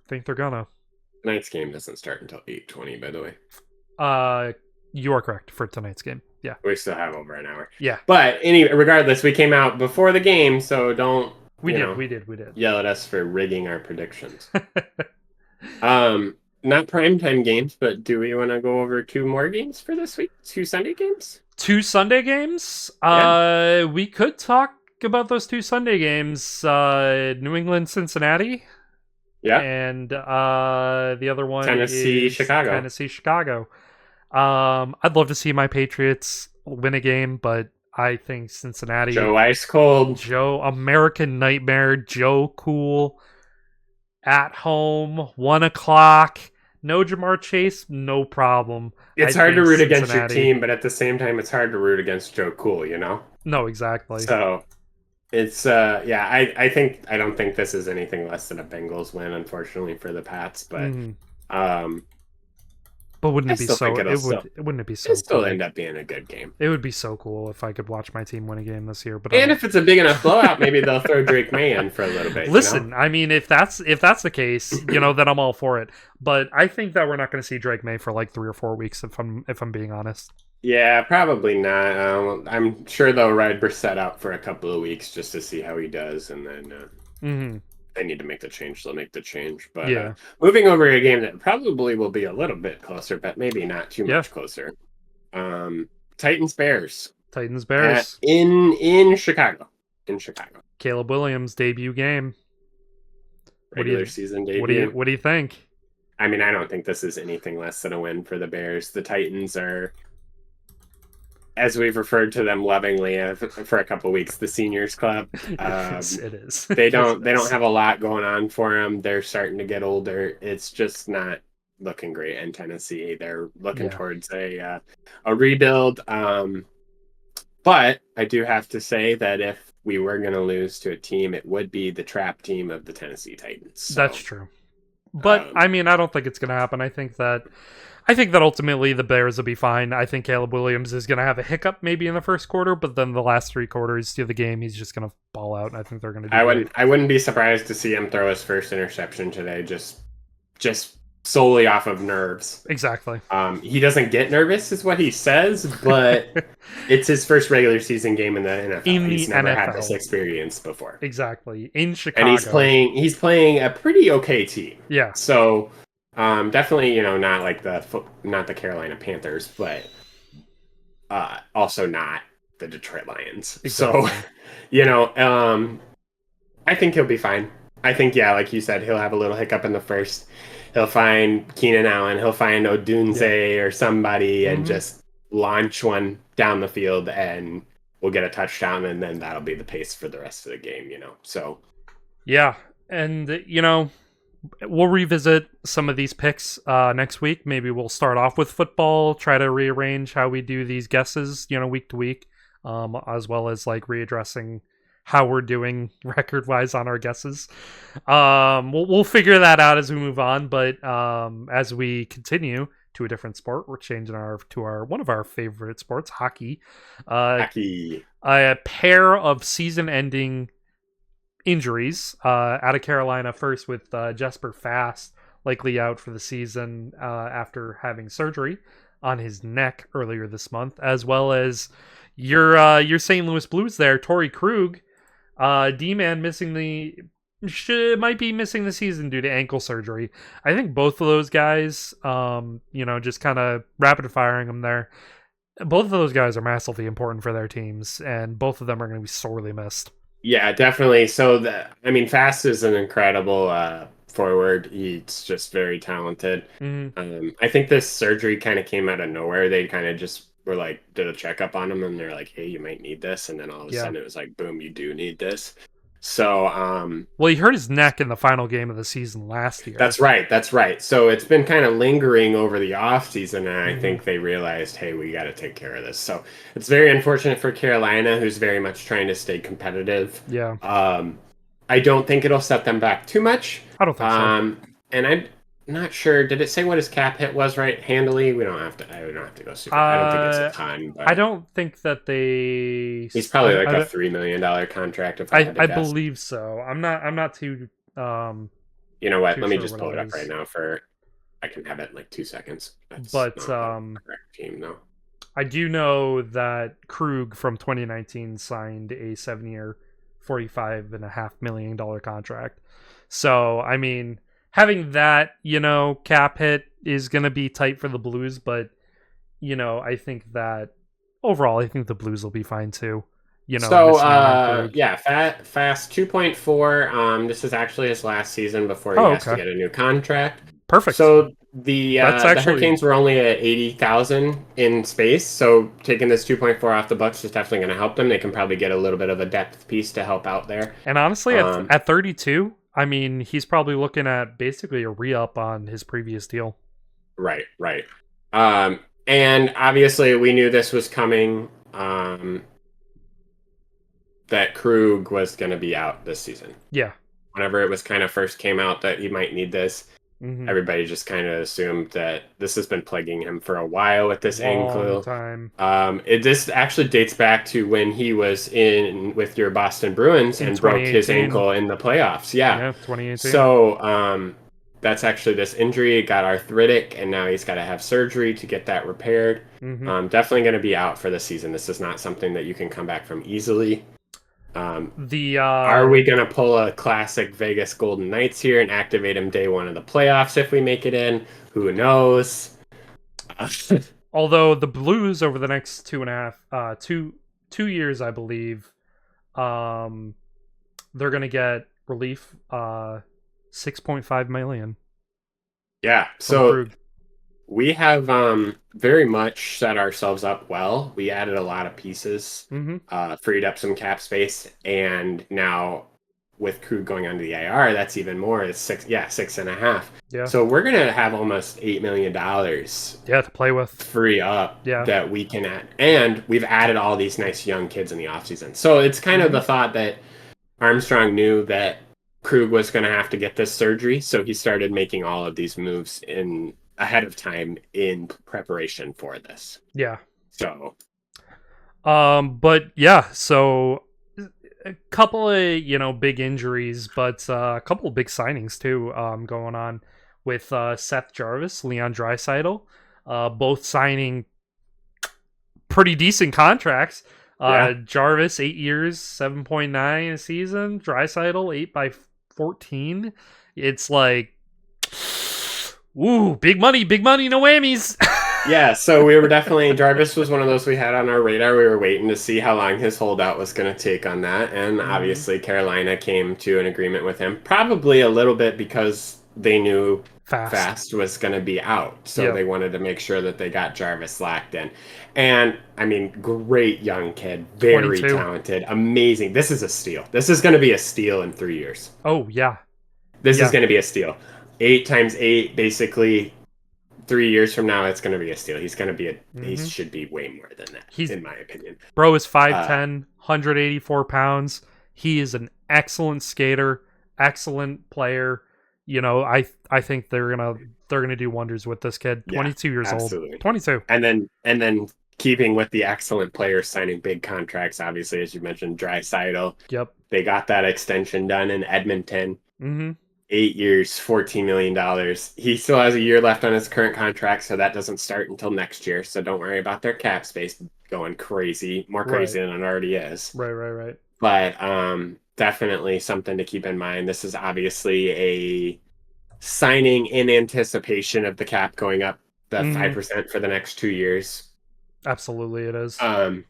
[SPEAKER 2] Tonight's game doesn't start until 8:20. By the way.
[SPEAKER 1] You are correct for tonight's game. Yeah.
[SPEAKER 2] We still have over an hour.
[SPEAKER 1] Yeah.
[SPEAKER 2] But anyway, regardless, we came out before the game, so don't
[SPEAKER 1] we did
[SPEAKER 2] yell at us for rigging our predictions. Not primetime games, but do we want to go over 2 more games for this week? 2 Sunday games?
[SPEAKER 1] 2 Sunday games?
[SPEAKER 2] Yeah.
[SPEAKER 1] We could talk about those 2 Sunday games. New England, Cincinnati.
[SPEAKER 2] Yeah.
[SPEAKER 1] And the other one
[SPEAKER 2] Tennessee,
[SPEAKER 1] is
[SPEAKER 2] Chicago.
[SPEAKER 1] Tennessee, Chicago. I'd love to see my Patriots win a game, but I think Cincinnati.
[SPEAKER 2] Joe Ice Cold.
[SPEAKER 1] Joe American Nightmare. Joe Cool. At home, 1:00. No Jamar Chase, no problem.
[SPEAKER 2] It's hard to root against your team, but at the same time, it's hard to root against Joe Cool,
[SPEAKER 1] No, exactly.
[SPEAKER 2] So it's I don't think this is anything less than a Bengals win, unfortunately for the Pats, but
[SPEAKER 1] but wouldn't it be so? Wouldn't it be so?
[SPEAKER 2] It still end up being a good game.
[SPEAKER 1] It would be so cool if I could watch my team win a game this year. But
[SPEAKER 2] if it's a big enough blowout, maybe they'll throw Drake May in for a little bit.
[SPEAKER 1] Listen, I mean, if that's the case, then I'm all for it. But I think that we're not going to see Drake May for like 3 or 4 weeks, if I'm being honest.
[SPEAKER 2] Yeah, probably not. I'm sure they'll ride Brissett out for a couple of weeks just to see how he does, and then they need to make the change. They'll make the change. But
[SPEAKER 1] yeah,
[SPEAKER 2] moving over a game that probably will be a little bit closer, but maybe not too much closer. Titans Bears. In Chicago.
[SPEAKER 1] Caleb Williams debut game.
[SPEAKER 2] Regular season debut.
[SPEAKER 1] What do you think?
[SPEAKER 2] I mean, I don't think this is anything less than a win for the Bears. The Titans are, as we've referred to them lovingly for a couple of weeks, the Seniors Club.
[SPEAKER 1] It is.
[SPEAKER 2] They don't have a lot going on for them. They're starting to get older. It's just not looking great in Tennessee. They're looking towards a rebuild. But I do have to say that if we were going to lose to a team, it would be the trap team of the Tennessee Titans. So,
[SPEAKER 1] that's true. But I mean, I don't think it's going to happen. I think that ultimately the Bears will be fine. I think Caleb Williams is going to have a hiccup maybe in the first quarter, but then the last 3 quarters of the game, he's just going to ball out. And I think they're going to do
[SPEAKER 2] I wouldn't be surprised to see him throw his first interception today, just solely off of nerves.
[SPEAKER 1] Exactly.
[SPEAKER 2] He doesn't get nervous, is what he says, but it's his first regular season game in the NFL. He's never had this experience before.
[SPEAKER 1] Exactly. In Chicago.
[SPEAKER 2] And he's playing a pretty okay team.
[SPEAKER 1] Yeah.
[SPEAKER 2] So definitely, not like not the Carolina Panthers, but also not the Detroit Lions. Exactly. So, I think he'll be fine. I think, like you said, he'll have a little hiccup in the first. He'll find Keenan Allen. He'll find Odunze or somebody and just launch one down the field, and we'll get a touchdown, and then that'll be the pace for the rest of the game, So,
[SPEAKER 1] yeah, and we'll revisit some of these picks next week. Maybe we'll start off with football, try to rearrange how we do these guesses, week to week, as well as like readdressing how we're doing record-wise on our guesses. We'll figure that out as we move on, but as we continue to a different sport, we're changing to one of our favorite sports, hockey.
[SPEAKER 2] Hockey.
[SPEAKER 1] A pair of season-ending injuries out of Carolina, first with Jesper Fast likely out for the season after having surgery on his neck earlier this month, as well as your St. Louis Blues there, Torrey Krug, D-man missing the might be missing the season due to ankle surgery. I think both of those guys, just kind of rapid firing them there. Both of those guys are massively important for their teams, and both of them are going to be sorely missed.
[SPEAKER 2] Yeah, definitely. So I mean, Fast is an incredible forward. He's just very talented.
[SPEAKER 1] Mm,
[SPEAKER 2] I think this surgery kind of came out of nowhere. They kind of just were like, did a checkup on him, and they're like, "Hey, you might need this," and then all of a
[SPEAKER 1] yeah.
[SPEAKER 2] sudden it was like, "Boom, you do need this." So,
[SPEAKER 1] Well, he hurt his neck in the final game of the season last year.
[SPEAKER 2] that's right. That's right. So it's been kind of lingering over the off season, and I
[SPEAKER 1] Hmm.
[SPEAKER 2] think they realized, hey, we got to take care of this. So it's very unfortunate for Carolina, who's very much trying to stay competitive.
[SPEAKER 1] Yeah,
[SPEAKER 2] Um, I don't think it'll set them back too much.
[SPEAKER 1] I don't think so.
[SPEAKER 2] And I'm not sure. Did it say what his cap hit was right handily? We don't have to. I don't have to go super. I don't think it's a ton,
[SPEAKER 1] I
[SPEAKER 2] but
[SPEAKER 1] don't think that they.
[SPEAKER 2] he's probably like a $3 million contract if I had to
[SPEAKER 1] I
[SPEAKER 2] guess.
[SPEAKER 1] believe so. I'm not
[SPEAKER 2] You know what?
[SPEAKER 1] too
[SPEAKER 2] Let me
[SPEAKER 1] sure
[SPEAKER 2] just
[SPEAKER 1] what
[SPEAKER 2] pull it
[SPEAKER 1] it
[SPEAKER 2] up right
[SPEAKER 1] is.
[SPEAKER 2] now for. I can have it in like 2 seconds. That's
[SPEAKER 1] But
[SPEAKER 2] not the correct team though.
[SPEAKER 1] I do know that Krug from 2019 signed a 7-year, $45.5 million contract. So, I mean, having that, cap hit is going to be tight for the Blues, but, I think that overall, I think the Blues will be fine too,
[SPEAKER 2] So
[SPEAKER 1] missing out on Krug.
[SPEAKER 2] yeah, Fast 2.4. This is actually his last season before he
[SPEAKER 1] Oh,
[SPEAKER 2] has to
[SPEAKER 1] okay.
[SPEAKER 2] get a new contract.
[SPEAKER 1] Perfect.
[SPEAKER 2] So
[SPEAKER 1] That's
[SPEAKER 2] the
[SPEAKER 1] actually,
[SPEAKER 2] Hurricanes were only at 80,000 in space, so taking this 2.4 off the Bucks is definitely going to help them. They can probably get a little bit of a depth piece to help out there.
[SPEAKER 1] and honestly,
[SPEAKER 2] Um,
[SPEAKER 1] at 32, I mean, he's probably looking at basically a re up on his previous deal.
[SPEAKER 2] right, right. And obviously we knew this was coming. That Krug was going to be out this season.
[SPEAKER 1] Yeah.
[SPEAKER 2] Whenever it was kind of first came out that he might need this,
[SPEAKER 1] Hmm.
[SPEAKER 2] everybody just kind of assumed that this has been plaguing him for a while with this
[SPEAKER 1] Long
[SPEAKER 2] ankle.
[SPEAKER 1] time.
[SPEAKER 2] This actually dates back to when he was in with your Boston Bruins
[SPEAKER 1] In
[SPEAKER 2] and broke his
[SPEAKER 1] 2018.
[SPEAKER 2] ankle in the playoffs. Yeah.
[SPEAKER 1] Yeah, 2018.
[SPEAKER 2] So that's actually this injury. It got arthritic, and now he's got to have surgery to get that repaired.
[SPEAKER 1] Hmm.
[SPEAKER 2] Definitely going to be out for the season. This is not something that you can come back from easily. Um,
[SPEAKER 1] The
[SPEAKER 2] are we going to pull a classic Vegas Golden Knights here and activate him day one of the playoffs if we make it in? Who knows?
[SPEAKER 1] although the Blues over the next 2.5 2 years, I believe, um they're gonna get relief 6.5 million
[SPEAKER 2] Yeah,
[SPEAKER 1] from
[SPEAKER 2] so
[SPEAKER 1] Krug.
[SPEAKER 2] we have very much set ourselves up well. We added a lot of pieces,
[SPEAKER 1] Hmm.
[SPEAKER 2] freed up some cap space, and now with Krug going onto the IR, that's even more. It's 6.5.
[SPEAKER 1] Yeah.
[SPEAKER 2] So we're gonna have almost $8 million
[SPEAKER 1] Yeah, to play with.
[SPEAKER 2] free up
[SPEAKER 1] Yeah.
[SPEAKER 2] that we can add. And we've added all these nice young kids in the offseason. So it's kind of
[SPEAKER 1] Hmm.
[SPEAKER 2] the thought that Armstrong knew that Krug was going to have to get this surgery. So he started making all of these moves in ahead of time in preparation for this.
[SPEAKER 1] Yeah.
[SPEAKER 2] So
[SPEAKER 1] But yeah, so a couple of big injuries, but a couple of big signings too. Going on with Seth Jarvis, Leon Draisaitl, both signing pretty decent contracts.
[SPEAKER 2] yeah,
[SPEAKER 1] Jarvis 8 years, 7.9 a season. Draisaitl 8 by 14. It's like, ooh, big money, no whammies.
[SPEAKER 2] yeah. So we were definitely Jarvis was one of those we had on our radar. We were waiting to see how long his holdout was going to take on that, and
[SPEAKER 1] Hmm.
[SPEAKER 2] obviously Carolina came to an agreement with him. Probably a little bit because they knew
[SPEAKER 1] Fast.
[SPEAKER 2] Fast was going to be out. So
[SPEAKER 1] Yep.
[SPEAKER 2] they wanted to make sure that they got Jarvis locked in. And I mean, great young kid, very
[SPEAKER 1] 22.
[SPEAKER 2] talented, amazing. This is a steal. This is going to be a steal in 3 years.
[SPEAKER 1] Oh yeah,
[SPEAKER 2] This is
[SPEAKER 1] yeah.
[SPEAKER 2] going to be a steal. 8 times 8, basically 3 years from now, it's going to be a steal. He's going to be he
[SPEAKER 1] Hmm.
[SPEAKER 2] should be way more than that,
[SPEAKER 1] He's
[SPEAKER 2] in my opinion.
[SPEAKER 1] Bro is
[SPEAKER 2] Uh,
[SPEAKER 1] 5'10", 184 pounds. He is an excellent skater, excellent player. I think they're gonna do wonders with this kid.
[SPEAKER 2] yeah,
[SPEAKER 1] 22 years old.
[SPEAKER 2] absolutely.
[SPEAKER 1] 22.
[SPEAKER 2] And then keeping with the excellent players signing big contracts, obviously, as you mentioned, Draisaitl.
[SPEAKER 1] Yep.
[SPEAKER 2] They got that extension done in Edmonton.
[SPEAKER 1] Mm-hmm.
[SPEAKER 2] 8 years, $14 million. He still has a year left on his current contract, so that doesn't start until next year. So don't worry about their cap space going crazy, more
[SPEAKER 1] Right.
[SPEAKER 2] crazy than it already is.
[SPEAKER 1] Right. Right. Right.
[SPEAKER 2] But definitely something to keep in mind. This is obviously a signing in anticipation of the cap going up the
[SPEAKER 1] Hmm.
[SPEAKER 2] 5% for the next 2 years.
[SPEAKER 1] Absolutely, it is.
[SPEAKER 2] Um,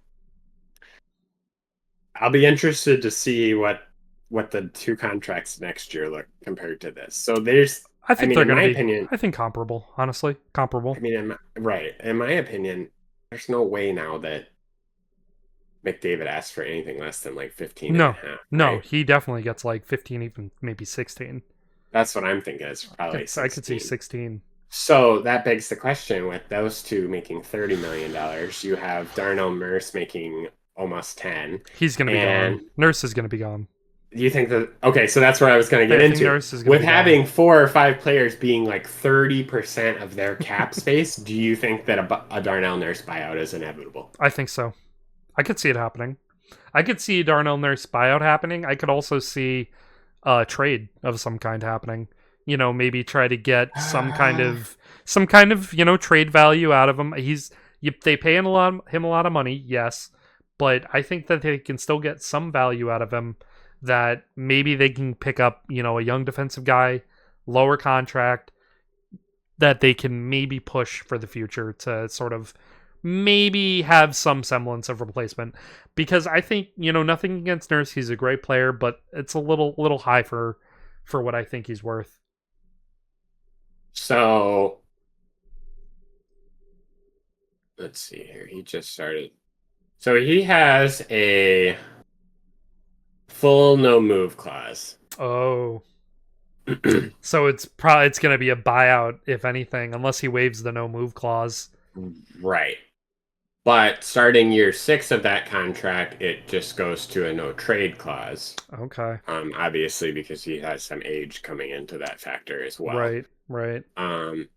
[SPEAKER 2] I'll be interested to see what the two contracts next year look compared to this. So there's,
[SPEAKER 1] I
[SPEAKER 2] I
[SPEAKER 1] think
[SPEAKER 2] mean,
[SPEAKER 1] they're
[SPEAKER 2] in
[SPEAKER 1] going to
[SPEAKER 2] my
[SPEAKER 1] be.
[SPEAKER 2] opinion,
[SPEAKER 1] I think comparable. Honestly, comparable.
[SPEAKER 2] right, in my opinion, there's no way now that McDavid asked for anything less than like 15 and a
[SPEAKER 1] No,
[SPEAKER 2] half,
[SPEAKER 1] no,
[SPEAKER 2] right?
[SPEAKER 1] he definitely gets like 15, even maybe 16.
[SPEAKER 2] That's what I'm thinking. It's probably
[SPEAKER 1] I could see
[SPEAKER 2] 16.
[SPEAKER 1] 16.
[SPEAKER 2] So that begs the question with those two making $30 million, you have Darnell Nurse making almost 10.
[SPEAKER 1] He's going to be gone.
[SPEAKER 2] And
[SPEAKER 1] Nurse is going to be gone.
[SPEAKER 2] you think that, okay, so that's what I was going to get
[SPEAKER 1] I think
[SPEAKER 2] into.
[SPEAKER 1] Nurse is going to
[SPEAKER 2] With
[SPEAKER 1] be gone.
[SPEAKER 2] having 4 or 5 players being like 30% of their cap space, do you think that a Darnell Nurse buyout is inevitable?
[SPEAKER 1] I think so. I could see it happening. I could see Darnell Nurse buyout happening. I could also see a trade of some kind happening. Maybe try to get some kind of trade value out of him. They pay him a lot of money, yes, but I think that they can still get some value out of him. That maybe they can pick up a young defensive guy, lower contract, that they can maybe push for the future to sort of maybe have some semblance of replacement, because I think nothing against Nurse, he's a great player, but it's a little high for what I think he's worth.
[SPEAKER 2] So let's see here. He just started. So he has a full no move clause.
[SPEAKER 1] Oh, so it's gonna be a buyout if anything, unless he waives the no move clause.
[SPEAKER 2] Right. But starting year 6 of that contract, it just goes to a no trade clause.
[SPEAKER 1] Okay.
[SPEAKER 2] Obviously, because he has some age coming into that factor as well.
[SPEAKER 1] Right. Right.
[SPEAKER 2] Um,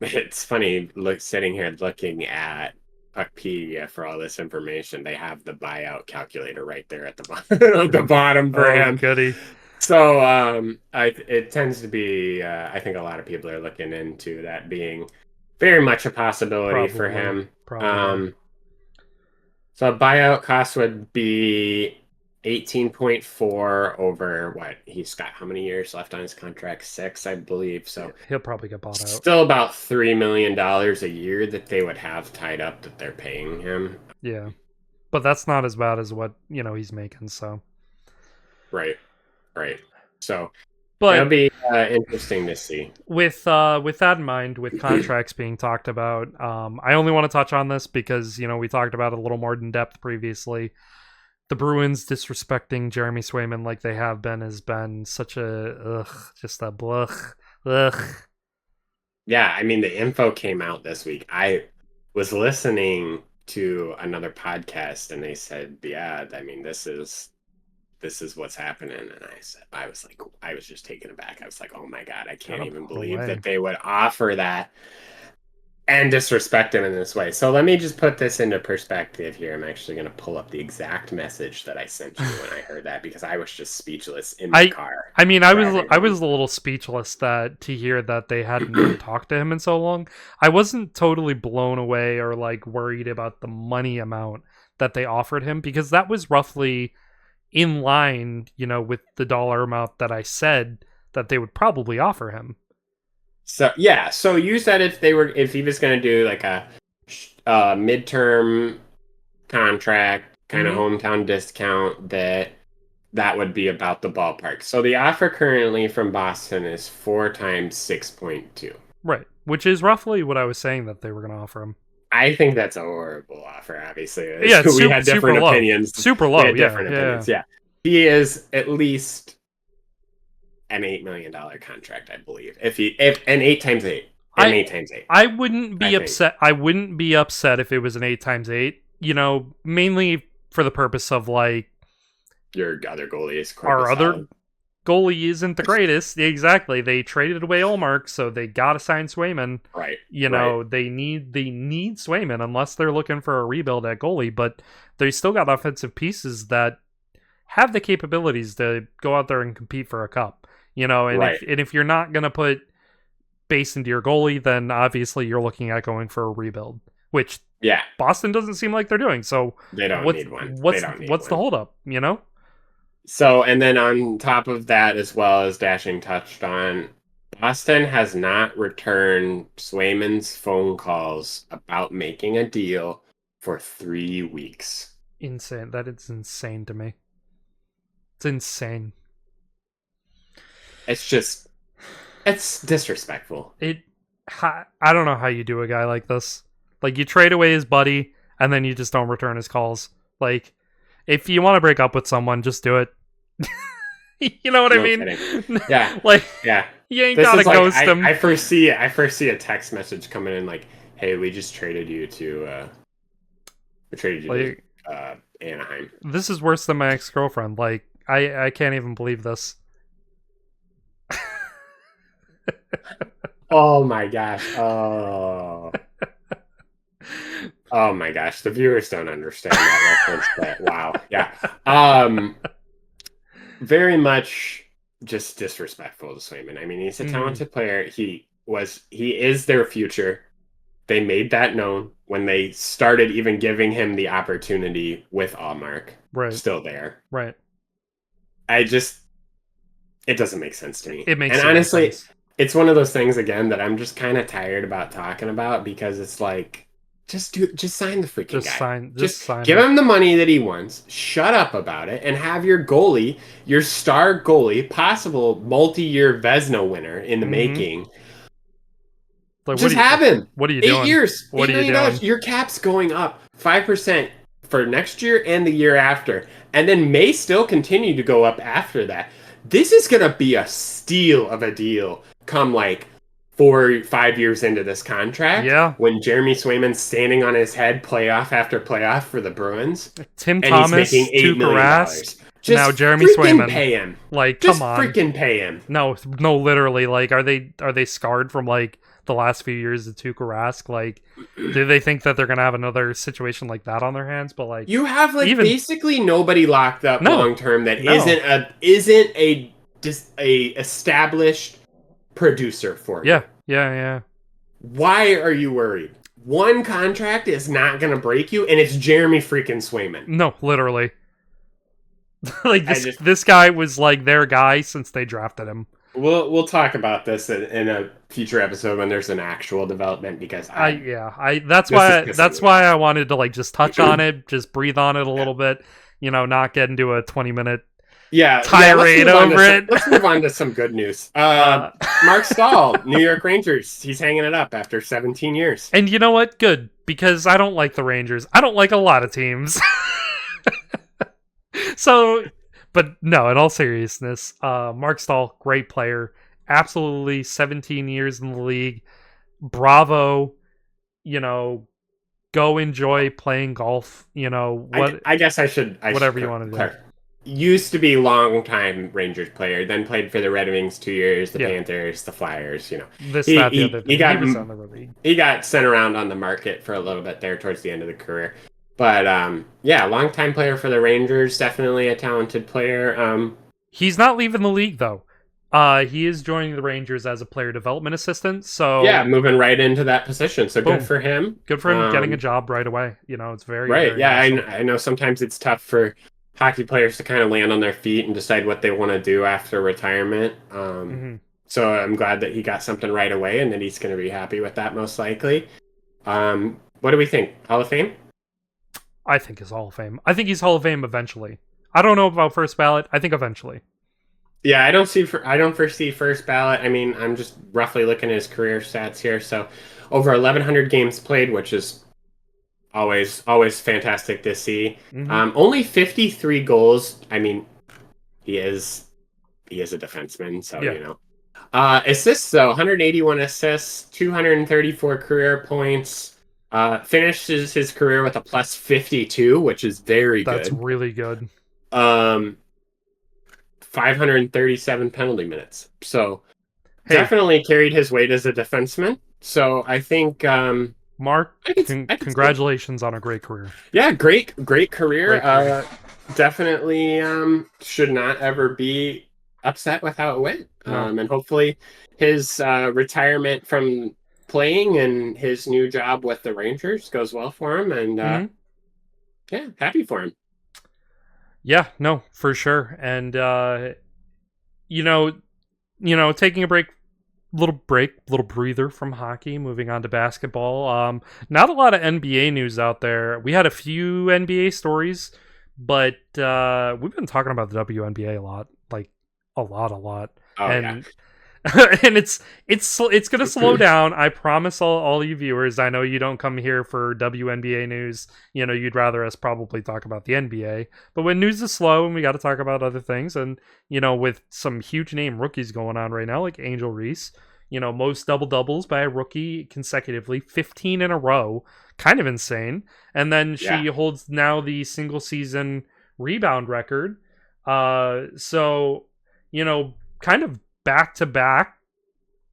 [SPEAKER 2] it's funny sitting here looking at Puckpedia for all this information. They have the buyout calculator right there at the bottom, the bottom for
[SPEAKER 1] Oh,
[SPEAKER 2] him.
[SPEAKER 1] goody.
[SPEAKER 2] So it tends to be. I think a lot of people are looking into that being very much a possibility for
[SPEAKER 1] Probably.
[SPEAKER 2] him.
[SPEAKER 1] Probably.
[SPEAKER 2] So a buyout cost would be 18.4 over what he's got. How many years left on his contract? 6, I believe. So
[SPEAKER 1] He'll probably get bought out.
[SPEAKER 2] still about $3 million a year that they would have tied up that they're paying him.
[SPEAKER 1] Yeah, but that's not as bad as what he's making. So.
[SPEAKER 2] Right, right. So it'll
[SPEAKER 1] But
[SPEAKER 2] be interesting to see.
[SPEAKER 1] with that in mind, with contracts being talked about, I only want to touch on this because we talked about it a little more in depth previously. The Bruins disrespecting Jeremy Swayman like they have been has been such just a blech, ugh.
[SPEAKER 2] Yeah, I mean the info came out this week. I was listening to another podcast and they said, yeah, I mean this is what's happening. And I was just taken aback. I was like, oh my God, I
[SPEAKER 1] Got
[SPEAKER 2] can't
[SPEAKER 1] a
[SPEAKER 2] even
[SPEAKER 1] blown
[SPEAKER 2] believe
[SPEAKER 1] away.
[SPEAKER 2] that they would offer that and disrespect him in this way. So let me just put this into perspective here. I'm actually going to pull up the exact message that I sent you when I heard that because I was just speechless in my
[SPEAKER 1] I
[SPEAKER 2] car
[SPEAKER 1] I mean, I
[SPEAKER 2] driving
[SPEAKER 1] was a little speechless to hear that they hadn't even talked to him in so long. I wasn't totally blown away or like worried about the money amount that they offered him, because that was roughly in line, with the dollar amount that I said that they would probably offer him.
[SPEAKER 2] So yeah, so you said if he was going to do like a midterm contract kind of
[SPEAKER 1] Hmm.
[SPEAKER 2] hometown discount that would be about the ballpark. So the offer currently from Boston is 4 times 6.2.
[SPEAKER 1] Right, which is roughly what I was saying that they were going to offer him.
[SPEAKER 2] I think that's a horrible offer. Obviously,
[SPEAKER 1] Yeah, it's
[SPEAKER 2] we had
[SPEAKER 1] super
[SPEAKER 2] different
[SPEAKER 1] low,
[SPEAKER 2] opinions.
[SPEAKER 1] super
[SPEAKER 2] We
[SPEAKER 1] low.
[SPEAKER 2] had
[SPEAKER 1] Yeah,
[SPEAKER 2] different
[SPEAKER 1] yeah.
[SPEAKER 2] opinions. Yeah, he is at least an $8 million contract, I believe. If an 8 times 8, an
[SPEAKER 1] I
[SPEAKER 2] 8 times 8,
[SPEAKER 1] I wouldn't
[SPEAKER 2] I
[SPEAKER 1] be
[SPEAKER 2] think
[SPEAKER 1] upset. I wouldn't be upset if it was an 8x8. Mainly for the purpose of like
[SPEAKER 2] your other goalie is quite
[SPEAKER 1] our other
[SPEAKER 2] solid.
[SPEAKER 1] goalie isn't the greatest. Exactly. They traded away Olmark, so they gotta sign Swayman.
[SPEAKER 2] Right, right.
[SPEAKER 1] They need Swayman unless they're looking for a rebuild at goalie, but they still got offensive pieces that have the capabilities to go out there and compete for a cup. And
[SPEAKER 2] Right.
[SPEAKER 1] if you're not gonna put base into your goalie, then obviously you're looking at going for a rebuild, which
[SPEAKER 2] Yeah,
[SPEAKER 1] Boston doesn't seem like they're doing. So
[SPEAKER 2] they don't
[SPEAKER 1] what's
[SPEAKER 2] need one. They
[SPEAKER 1] what's
[SPEAKER 2] don't need
[SPEAKER 1] what's the
[SPEAKER 2] one.
[SPEAKER 1] holdup?
[SPEAKER 2] So, and then on top of that, as well as Dashing touched on, Boston has not returned Swayman's phone calls about making a deal for 3 weeks.
[SPEAKER 1] Insane. That is insane to me. It's insane.
[SPEAKER 2] It's just, it's disrespectful.
[SPEAKER 1] I don't know how you do a guy like this. Like, you trade away his buddy, and then you just don't return his calls. Like, if you want to break up with someone, just do it. You know what I
[SPEAKER 2] No
[SPEAKER 1] mean?
[SPEAKER 2] kidding. Yeah,
[SPEAKER 1] Like,
[SPEAKER 2] yeah.
[SPEAKER 1] you ain't
[SPEAKER 2] This
[SPEAKER 1] gotta
[SPEAKER 2] is like
[SPEAKER 1] ghost him.
[SPEAKER 2] I first see a text message coming in like, "Hey, we traded you
[SPEAKER 1] Like,
[SPEAKER 2] to Anaheim."
[SPEAKER 1] this is worse than my ex-girlfriend. Like, I can't even believe this.
[SPEAKER 2] Oh my gosh. Oh. Oh my gosh. The viewers don't understand that reference, but wow. Yeah. Um very much just disrespectful to Swayman. I mean, he's a
[SPEAKER 1] Mm,
[SPEAKER 2] talented player. He is their future. They made that known when they started even giving him the opportunity with Allmark
[SPEAKER 1] right,
[SPEAKER 2] still there.
[SPEAKER 1] right.
[SPEAKER 2] I just it doesn't make sense to me.
[SPEAKER 1] It makes
[SPEAKER 2] And
[SPEAKER 1] zero
[SPEAKER 2] honestly,
[SPEAKER 1] sense.
[SPEAKER 2] it's one of those things again that I'm just kind of tired about talking about because it's like just sign the freaking
[SPEAKER 1] Just
[SPEAKER 2] guy.
[SPEAKER 1] sign, just
[SPEAKER 2] Just
[SPEAKER 1] sign
[SPEAKER 2] give
[SPEAKER 1] him.
[SPEAKER 2] him the money that he wants. Shut up about it and have your goalie, your star goalie, possible multi-year Vezina winner in the
[SPEAKER 1] Mm-hmm.
[SPEAKER 2] making.
[SPEAKER 1] Like,
[SPEAKER 2] Just have him.
[SPEAKER 1] what are you
[SPEAKER 2] 8
[SPEAKER 1] doing?
[SPEAKER 2] years,
[SPEAKER 1] What
[SPEAKER 2] $8
[SPEAKER 1] are you
[SPEAKER 2] million.
[SPEAKER 1] doing?
[SPEAKER 2] Your cap's going up 5% for next year and the year after, and then may still continue to go up after that. This is going to be a steal of a deal come like 4 5 years into this contract
[SPEAKER 1] Yeah,
[SPEAKER 2] when Jeremy Swayman's standing on his head playoff after playoff for the Bruins
[SPEAKER 1] Tim
[SPEAKER 2] and he's making
[SPEAKER 1] Thomas,
[SPEAKER 2] $8
[SPEAKER 1] Tuukka
[SPEAKER 2] million.
[SPEAKER 1] Rask, and now
[SPEAKER 2] Just
[SPEAKER 1] Jeremy
[SPEAKER 2] freaking
[SPEAKER 1] Swayman.
[SPEAKER 2] pay him.
[SPEAKER 1] Like, come
[SPEAKER 2] Just
[SPEAKER 1] on.
[SPEAKER 2] freaking pay him.
[SPEAKER 1] No, no, literally. Like, are they scarred from like the last few years of Tuukka Rask? Like, do they think that they're gonna have another situation like that on their hands? But like,
[SPEAKER 2] You have like
[SPEAKER 1] even
[SPEAKER 2] basically nobody locked up
[SPEAKER 1] no,
[SPEAKER 2] long term that
[SPEAKER 1] no,
[SPEAKER 2] isn't a just a established producer for
[SPEAKER 1] yeah,
[SPEAKER 2] you.
[SPEAKER 1] yeah, yeah.
[SPEAKER 2] Why are you worried? One contract is not going to break you, and it's Jeremy freaking Swayman.
[SPEAKER 1] No, literally. Like,
[SPEAKER 2] I
[SPEAKER 1] this
[SPEAKER 2] just
[SPEAKER 1] this guy was like their guy since they drafted him.
[SPEAKER 2] we'll talk about this in a future episode when there's an actual development because
[SPEAKER 1] I
[SPEAKER 2] I
[SPEAKER 1] yeah, I that's
[SPEAKER 2] this is
[SPEAKER 1] why
[SPEAKER 2] pissing
[SPEAKER 1] that's
[SPEAKER 2] me
[SPEAKER 1] why
[SPEAKER 2] off.
[SPEAKER 1] I wanted to like just touch on it, just breathe on it a
[SPEAKER 2] Yeah.
[SPEAKER 1] little bit, not get into a 20-minute
[SPEAKER 2] Yeah.
[SPEAKER 1] tirade over it.
[SPEAKER 2] Let's move on to some good news.
[SPEAKER 1] uh
[SPEAKER 2] Mark Stahl, New York Rangers. He's hanging it up after 17 years.
[SPEAKER 1] And you know what? Good, because I don't like the Rangers. I don't like a lot of teams. So, but no, in all seriousness, Mark Stahl, great player. Absolutely 17 years in the league. Bravo, you know, go enjoy playing golf,
[SPEAKER 2] I guess I should
[SPEAKER 1] whatever you want to do.
[SPEAKER 2] clarify. Used to be long time Rangers player, then played for the Red Wings 2 years, the
[SPEAKER 1] Yeah,
[SPEAKER 2] Panthers, the Flyers.
[SPEAKER 1] this, that, the other
[SPEAKER 2] He
[SPEAKER 1] thing. He
[SPEAKER 2] got
[SPEAKER 1] was on the league.
[SPEAKER 2] he got sent around on the market for a little bit there towards the end of the career. But yeah, long time player for the Rangers, definitely a talented player.
[SPEAKER 1] He's not leaving the league though. He is joining the Rangers as a player development assistant.
[SPEAKER 2] Yeah,
[SPEAKER 1] So,
[SPEAKER 2] moving right into that position. So good
[SPEAKER 1] boom,
[SPEAKER 2] for him.
[SPEAKER 1] good for him getting a job right away. It's very,
[SPEAKER 2] Right.
[SPEAKER 1] very
[SPEAKER 2] Yeah,
[SPEAKER 1] awesome.
[SPEAKER 2] I know sometimes it's tough for hockey players to kind of land on their feet and decide what they want to do after retirement.
[SPEAKER 1] Hmm.
[SPEAKER 2] So I'm glad that he got something right away and that he's going to be happy with that most likely. What do we think? Hall of Fame?
[SPEAKER 1] I think he's Hall of Fame. I think he's Hall of Fame eventually. I don't know about first ballot. I think eventually.
[SPEAKER 2] Yeah, I don't foresee first ballot. I mean, I'm just roughly looking at his career stats here. So over 1,100 games played, which is always fantastic to see.
[SPEAKER 1] Hmm.
[SPEAKER 2] Only 53 goals. I mean, he is he is a defenseman, so
[SPEAKER 1] Yeah,
[SPEAKER 2] you know. Assists though, 181 assists, 234 career points. Finishes his career with a plus 52, which is very
[SPEAKER 1] that's
[SPEAKER 2] good.
[SPEAKER 1] really good.
[SPEAKER 2] Um, 537 penalty minutes. So
[SPEAKER 1] Hey,
[SPEAKER 2] definitely carried his weight as a defenseman. So
[SPEAKER 1] Mark,
[SPEAKER 2] I could see it.
[SPEAKER 1] congratulations on a great career.
[SPEAKER 2] Yeah, great career.
[SPEAKER 1] Great career.
[SPEAKER 2] Definitely should not ever be upset with how it went.
[SPEAKER 1] No.
[SPEAKER 2] And hopefully his retirement from playing and his new job with the Rangers goes well for him. And
[SPEAKER 1] Hmm.
[SPEAKER 2] yeah, happy for him.
[SPEAKER 1] Yeah, no, for sure. And you know, taking a little breather from hockey, moving on to basketball. Not a lot of NBA news out there. We had a few NBA stories, but we've been talking about the WNBA a lot, like a lot,
[SPEAKER 2] Oh yeah.
[SPEAKER 1] and and it's gonna slow down. I promise all you viewers. I know you don't come here for WNBA news. You'd rather us probably talk about the NBA. But when news is slow and we got to talk about other things, and with some huge name rookies going on right now, like Angel Reese, most double doubles by a rookie consecutively, 15 in a row, kind of insane. And then
[SPEAKER 2] Yeah.
[SPEAKER 1] she holds now the single season rebound record. So kind of back to back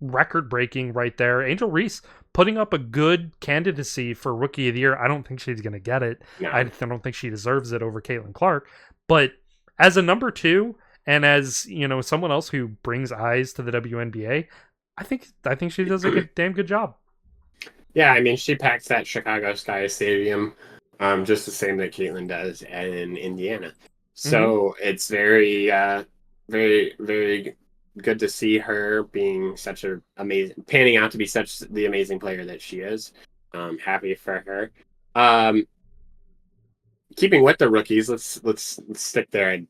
[SPEAKER 1] record breaking right there. Angel Reese putting up a good candidacy for rookie of the year. I don't think she's going to get it. I
[SPEAKER 2] No.
[SPEAKER 1] don't think she deserves it over Caitlin Clark. But as a number two, and as someone else who brings eyes to the WNBA, I think she does a damn good job.
[SPEAKER 2] Yeah, I mean, she packs that Chicago Sky Stadium, just the same that Caitlin does in Indiana.
[SPEAKER 1] Mm-hmm.
[SPEAKER 2] So it's very, very, very good to see her being such a amazing, panning out to be such the amazing player that she is. Happy for her. Um, Keeping with the rookies, let's stick there. I'm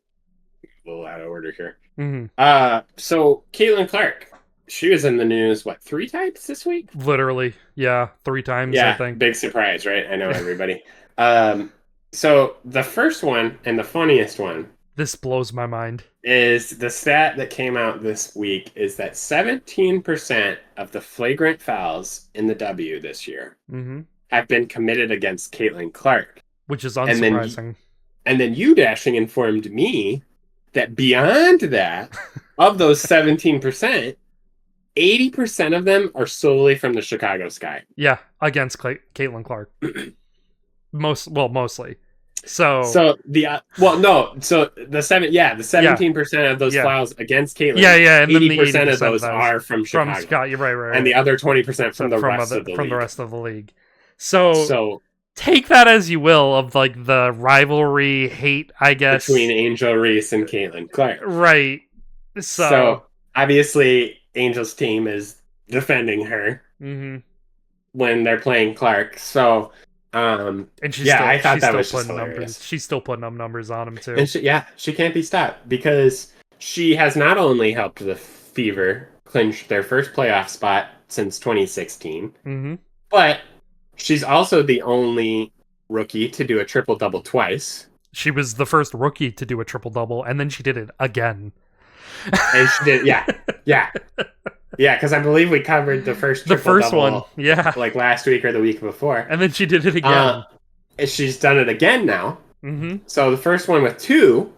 [SPEAKER 2] a little out of order here.
[SPEAKER 1] Mm-hmm.
[SPEAKER 2] So Caitlin Clark, she was in the news what 3 times this week?
[SPEAKER 1] Literally, yeah, 3 times I
[SPEAKER 2] Yeah,
[SPEAKER 1] think.
[SPEAKER 2] big surprise, right? I know everybody. Um, so the first one and the funniest one
[SPEAKER 1] This blows my mind.
[SPEAKER 2] is the stat that came out this week is that 17% of the flagrant fouls in the W this year
[SPEAKER 1] Mm-hmm.
[SPEAKER 2] have been committed against Caitlin Clark.
[SPEAKER 1] Which is
[SPEAKER 2] And then
[SPEAKER 1] unsurprising.
[SPEAKER 2] and then you dashing informed me that beyond that, of those 17%, 80% of them are solely from the Chicago Sky.
[SPEAKER 1] Yeah, against Caitlin Clark. Mostly. So
[SPEAKER 2] So no, so the
[SPEAKER 1] yeah,
[SPEAKER 2] 17% of those
[SPEAKER 1] yeah,
[SPEAKER 2] fouls against Caitlin,
[SPEAKER 1] yeah, and then the
[SPEAKER 2] 80% of
[SPEAKER 1] 80% of
[SPEAKER 2] those
[SPEAKER 1] those
[SPEAKER 2] are from
[SPEAKER 1] from
[SPEAKER 2] Chicago,
[SPEAKER 1] Scott. You're
[SPEAKER 2] and the
[SPEAKER 1] right.
[SPEAKER 2] other 20%
[SPEAKER 1] So
[SPEAKER 2] from the rest of the
[SPEAKER 1] from the
[SPEAKER 2] league.
[SPEAKER 1] rest of the league. So
[SPEAKER 2] So
[SPEAKER 1] take that as you will of like the rivalry hate, I
[SPEAKER 2] between
[SPEAKER 1] guess.
[SPEAKER 2] Angel Reese and Caitlin Clark,
[SPEAKER 1] Right. So.
[SPEAKER 2] so obviously Angel's team is defending her
[SPEAKER 1] Mm-hmm.
[SPEAKER 2] when they're playing Clark. So
[SPEAKER 1] And
[SPEAKER 2] yeah, I thought
[SPEAKER 1] she's
[SPEAKER 2] that
[SPEAKER 1] still
[SPEAKER 2] was just
[SPEAKER 1] putting numbers.
[SPEAKER 2] hilarious.
[SPEAKER 1] She's still putting up numbers on him too.
[SPEAKER 2] And she can't be stopped because she has not only helped the Fever clinch their first playoff spot since 2016,
[SPEAKER 1] Mm-hmm.
[SPEAKER 2] but she's also the only rookie to do a triple double twice.
[SPEAKER 1] She was the first rookie to do a triple double, and then she did it again.
[SPEAKER 2] And she did, yeah, because I believe we covered the first
[SPEAKER 1] The
[SPEAKER 2] triple
[SPEAKER 1] first one,
[SPEAKER 2] double
[SPEAKER 1] yeah.
[SPEAKER 2] like last week or the week before.
[SPEAKER 1] And then she did it
[SPEAKER 2] Uh,
[SPEAKER 1] again.
[SPEAKER 2] and she's done it again now.
[SPEAKER 1] Mm-hmm.
[SPEAKER 2] So the first one with 2,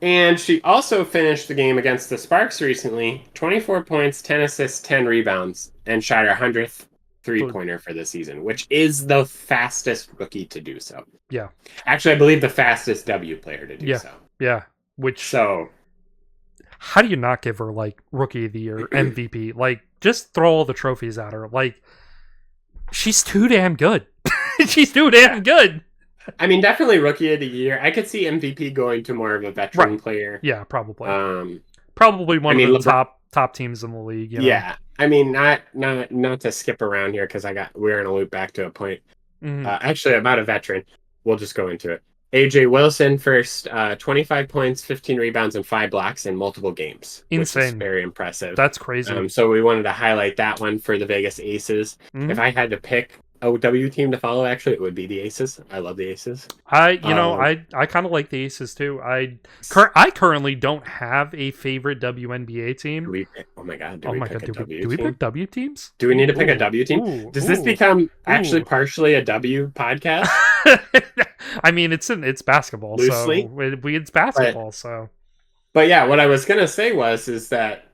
[SPEAKER 2] and she also finished the game against the Sparks recently, 24 points, 10 assists, 10 rebounds, and shot her 100th three-pointer for the season, which is the fastest rookie to do so.
[SPEAKER 1] Yeah.
[SPEAKER 2] Actually, I believe the fastest W player to do
[SPEAKER 1] Yeah.
[SPEAKER 2] so.
[SPEAKER 1] Yeah. Which,
[SPEAKER 2] So,
[SPEAKER 1] how do you not give her like rookie of the year, MVP? Like, just throw all the trophies at her. Like, she's too damn good. She's too damn good.
[SPEAKER 2] I mean, definitely rookie of the year. I could see MVP going to more of a veteran
[SPEAKER 1] Right.
[SPEAKER 2] player.
[SPEAKER 1] Yeah, probably.
[SPEAKER 2] Um,
[SPEAKER 1] Probably one of the
[SPEAKER 2] LeBron,
[SPEAKER 1] top teams in the league.
[SPEAKER 2] yeah. I mean, not to skip around here because we're gonna loop back to a point.
[SPEAKER 1] Mm-hmm.
[SPEAKER 2] Actually, about a veteran. We'll just go into it. AJ Wilson first, 25 points, 15 rebounds, and 5 blocks in multiple games.
[SPEAKER 1] Insane.
[SPEAKER 2] Which is very impressive.
[SPEAKER 1] That's crazy.
[SPEAKER 2] So we wanted to highlight that one for the Vegas Aces.
[SPEAKER 1] Mm-hmm.
[SPEAKER 2] If I had to pick a W team to follow, actually, it would be the Aces. I love the Aces.
[SPEAKER 1] I kind of like the Aces too. I currently don't have a favorite WNBA team.
[SPEAKER 2] Oh my god!
[SPEAKER 1] Do we pick W teams?
[SPEAKER 2] Do we need to pick a W team? Does this become actually partially a W podcast?
[SPEAKER 1] I mean, it's basketball,
[SPEAKER 2] Loosely,
[SPEAKER 1] so it's basketball.
[SPEAKER 2] But yeah, what I was gonna say is that,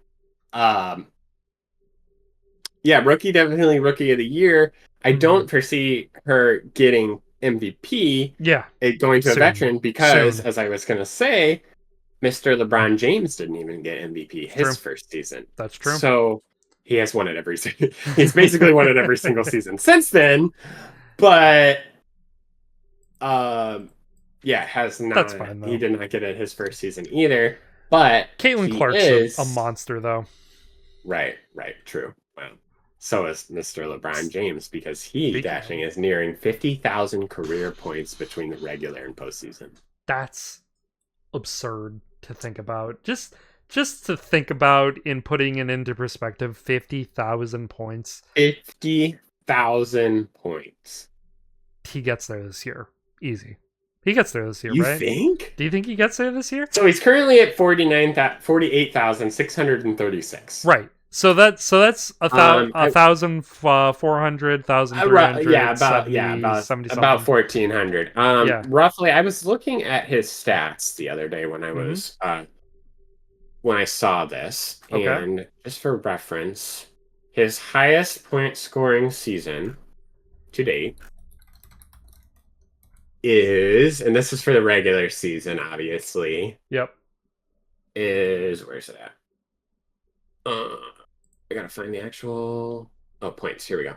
[SPEAKER 2] yeah, definitely rookie of the year. I don't foresee her getting MVP.
[SPEAKER 1] Yeah,
[SPEAKER 2] going to a veteran because, as I was gonna say, Mr. LeBron James didn't even get MVP his first season.
[SPEAKER 1] That's true.
[SPEAKER 2] So he has won it every season. He's basically won it every single season since then. But Yeah, has
[SPEAKER 1] That's
[SPEAKER 2] not.
[SPEAKER 1] fine
[SPEAKER 2] He
[SPEAKER 1] though.
[SPEAKER 2] did not get it his first season either. But
[SPEAKER 1] Caitlin
[SPEAKER 2] he
[SPEAKER 1] Clark's a
[SPEAKER 2] is
[SPEAKER 1] monster though.
[SPEAKER 2] right. Right. True. Well, so is Mr. LeBron James because he
[SPEAKER 1] Speaking
[SPEAKER 2] dashing
[SPEAKER 1] of,
[SPEAKER 2] is nearing 50,000 career points between the regular and postseason.
[SPEAKER 1] that's absurd to think about. Just to think about in putting it into perspective, 50,000 points.
[SPEAKER 2] 50,000 points.
[SPEAKER 1] He gets there this year. Easy. He gets there this year,
[SPEAKER 2] You
[SPEAKER 1] right?
[SPEAKER 2] think?
[SPEAKER 1] Do you think he gets there this year?
[SPEAKER 2] So he's currently at 48,636.
[SPEAKER 1] Right. So that's a
[SPEAKER 2] I,
[SPEAKER 1] thousand 400,
[SPEAKER 2] yeah,
[SPEAKER 1] 70 70
[SPEAKER 2] about
[SPEAKER 1] something.
[SPEAKER 2] 1,400.
[SPEAKER 1] Yeah.
[SPEAKER 2] Roughly. I was looking at his stats the other day
[SPEAKER 1] Mm-hmm.
[SPEAKER 2] when I saw this,
[SPEAKER 1] Okay.
[SPEAKER 2] and just for reference, his highest point scoring season to date is, and this is for the regular season, obviously,
[SPEAKER 1] Yep.
[SPEAKER 2] is where's it at? I gotta find the actual points. Here we go.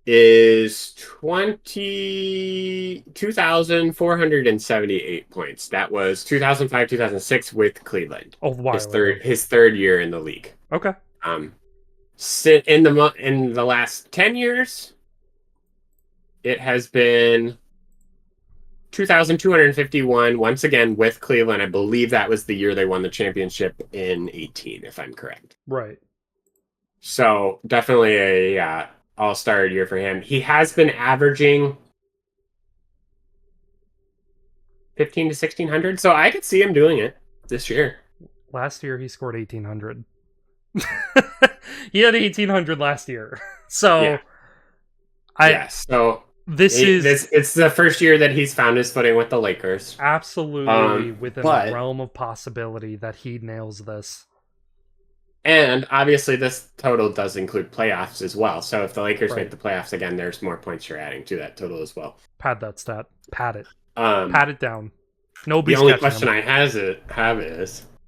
[SPEAKER 2] Is 22,478 points. That was 2005, 2006 with Cleveland.
[SPEAKER 1] A while ago.
[SPEAKER 2] His third year in the league.
[SPEAKER 1] Okay.
[SPEAKER 2] Um, in the last 10 years, it has been 2,251 once again with Cleveland. I believe that was the year they won the championship in 18, if I'm correct.
[SPEAKER 1] Right.
[SPEAKER 2] So definitely a all-star year for him. He has been averaging 15 to 1,600, so I could see him doing it this year.
[SPEAKER 1] Last year he scored 1,800. He had 1,800 last year. So
[SPEAKER 2] Yeah.
[SPEAKER 1] I
[SPEAKER 2] Yes. So
[SPEAKER 1] this is
[SPEAKER 2] it's the first year that he's found his footing with the Lakers.
[SPEAKER 1] absolutely within the
[SPEAKER 2] But
[SPEAKER 1] realm of possibility that he nails this.
[SPEAKER 2] and obviously this total does include playoffs as well. So if the Lakers
[SPEAKER 1] Right.
[SPEAKER 2] make the playoffs again, there's more points you're adding to that total as well.
[SPEAKER 1] Pad that stat. Pad it.
[SPEAKER 2] Um,
[SPEAKER 1] Pat it down.
[SPEAKER 2] the
[SPEAKER 1] Nobody's
[SPEAKER 2] only
[SPEAKER 1] catching
[SPEAKER 2] question
[SPEAKER 1] him.
[SPEAKER 2] I have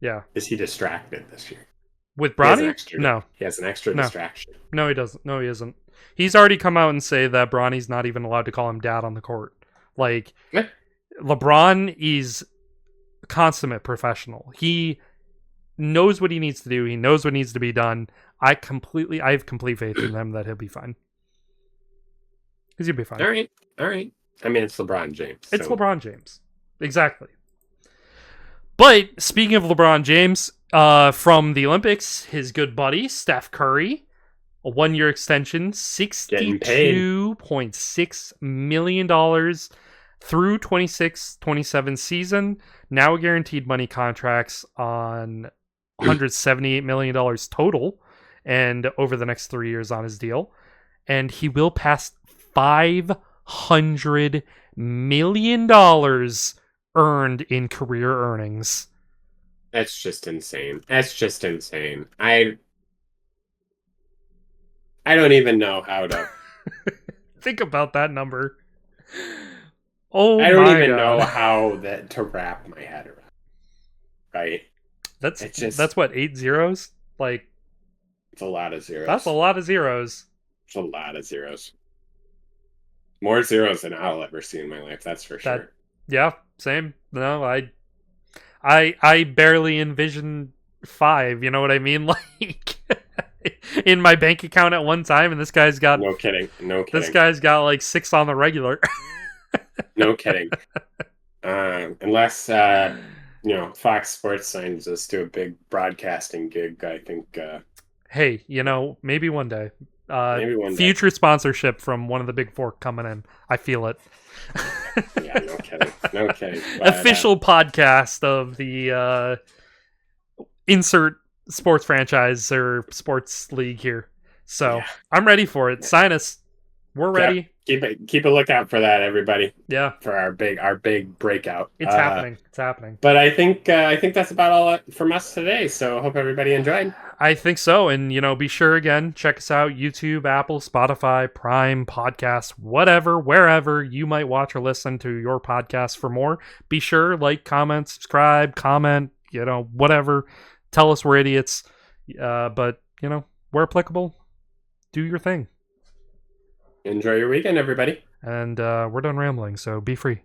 [SPEAKER 1] Yeah.
[SPEAKER 2] is he distracted this year?
[SPEAKER 1] With
[SPEAKER 2] He has an
[SPEAKER 1] Bronny?
[SPEAKER 2] extra.
[SPEAKER 1] No.
[SPEAKER 2] He has an extra
[SPEAKER 1] No.
[SPEAKER 2] distraction.
[SPEAKER 1] No, he doesn't. No, he isn't. He's already come out and say that Bronny's not even allowed to call him dad on the court. Like,
[SPEAKER 2] Eh.
[SPEAKER 1] LeBron is a consummate professional. He knows what he needs to do. He knows what needs to be done. I have complete faith in him that he'll be fine. He'll be fine.
[SPEAKER 2] All right. All right. I mean, it's LeBron James.
[SPEAKER 1] It's
[SPEAKER 2] so-
[SPEAKER 1] LeBron James. Exactly. But speaking of LeBron James, from the Olympics, his good buddy, Steph Curry, a 1-year extension, $62.6 million through 26-27 season. Now guaranteed money contracts on $178 million total and over the next 3 years on his deal. And he will pass $500 million earned in career earnings.
[SPEAKER 2] That's just insane. That's just insane. I don't even know how to.
[SPEAKER 1] Think about that number. Oh,
[SPEAKER 2] I don't
[SPEAKER 1] my
[SPEAKER 2] even
[SPEAKER 1] God.
[SPEAKER 2] know how that to wrap my head around. Right?
[SPEAKER 1] That's what, 8 zeros? Like,
[SPEAKER 2] It's a lot of zeros.
[SPEAKER 1] that's a lot of zeros.
[SPEAKER 2] It's a lot of zeros. More zeros than I'll ever see in my life. That's for sure.
[SPEAKER 1] Yeah, same. No, I barely envision 5. You know what I mean? Like, in my bank account at one time, and this guy's got
[SPEAKER 2] No kidding. No kidding.
[SPEAKER 1] this guy's got like 6 on the regular.
[SPEAKER 2] No kidding. Unless Fox Sports signs us to a big broadcasting gig, I think.
[SPEAKER 1] Hey, maybe one day.
[SPEAKER 2] Maybe one day.
[SPEAKER 1] Future sponsorship from one of the big 4 coming in. I feel it.
[SPEAKER 2] Yeah, no kidding. No kidding. But,
[SPEAKER 1] Official podcast of the insert sports franchise or sports league here. So
[SPEAKER 2] Yeah.
[SPEAKER 1] I'm ready for it. Sign us. We're ready.
[SPEAKER 2] Keep a lookout for that, everybody.
[SPEAKER 1] Yeah,
[SPEAKER 2] For our big breakout.
[SPEAKER 1] it's happening. It's happening.
[SPEAKER 2] But I think that's about all from us today. So I hope everybody enjoyed.
[SPEAKER 1] I think so. And, be sure again, check us out. YouTube, Apple, Spotify, Prime, Podcast, whatever, wherever you might watch or listen to your podcast for more. Be sure, like, comment, subscribe, comment, whatever. Tell us we're idiots. But, where applicable, do your thing.
[SPEAKER 2] Enjoy your weekend, everybody.
[SPEAKER 1] And we're done rambling, so be free.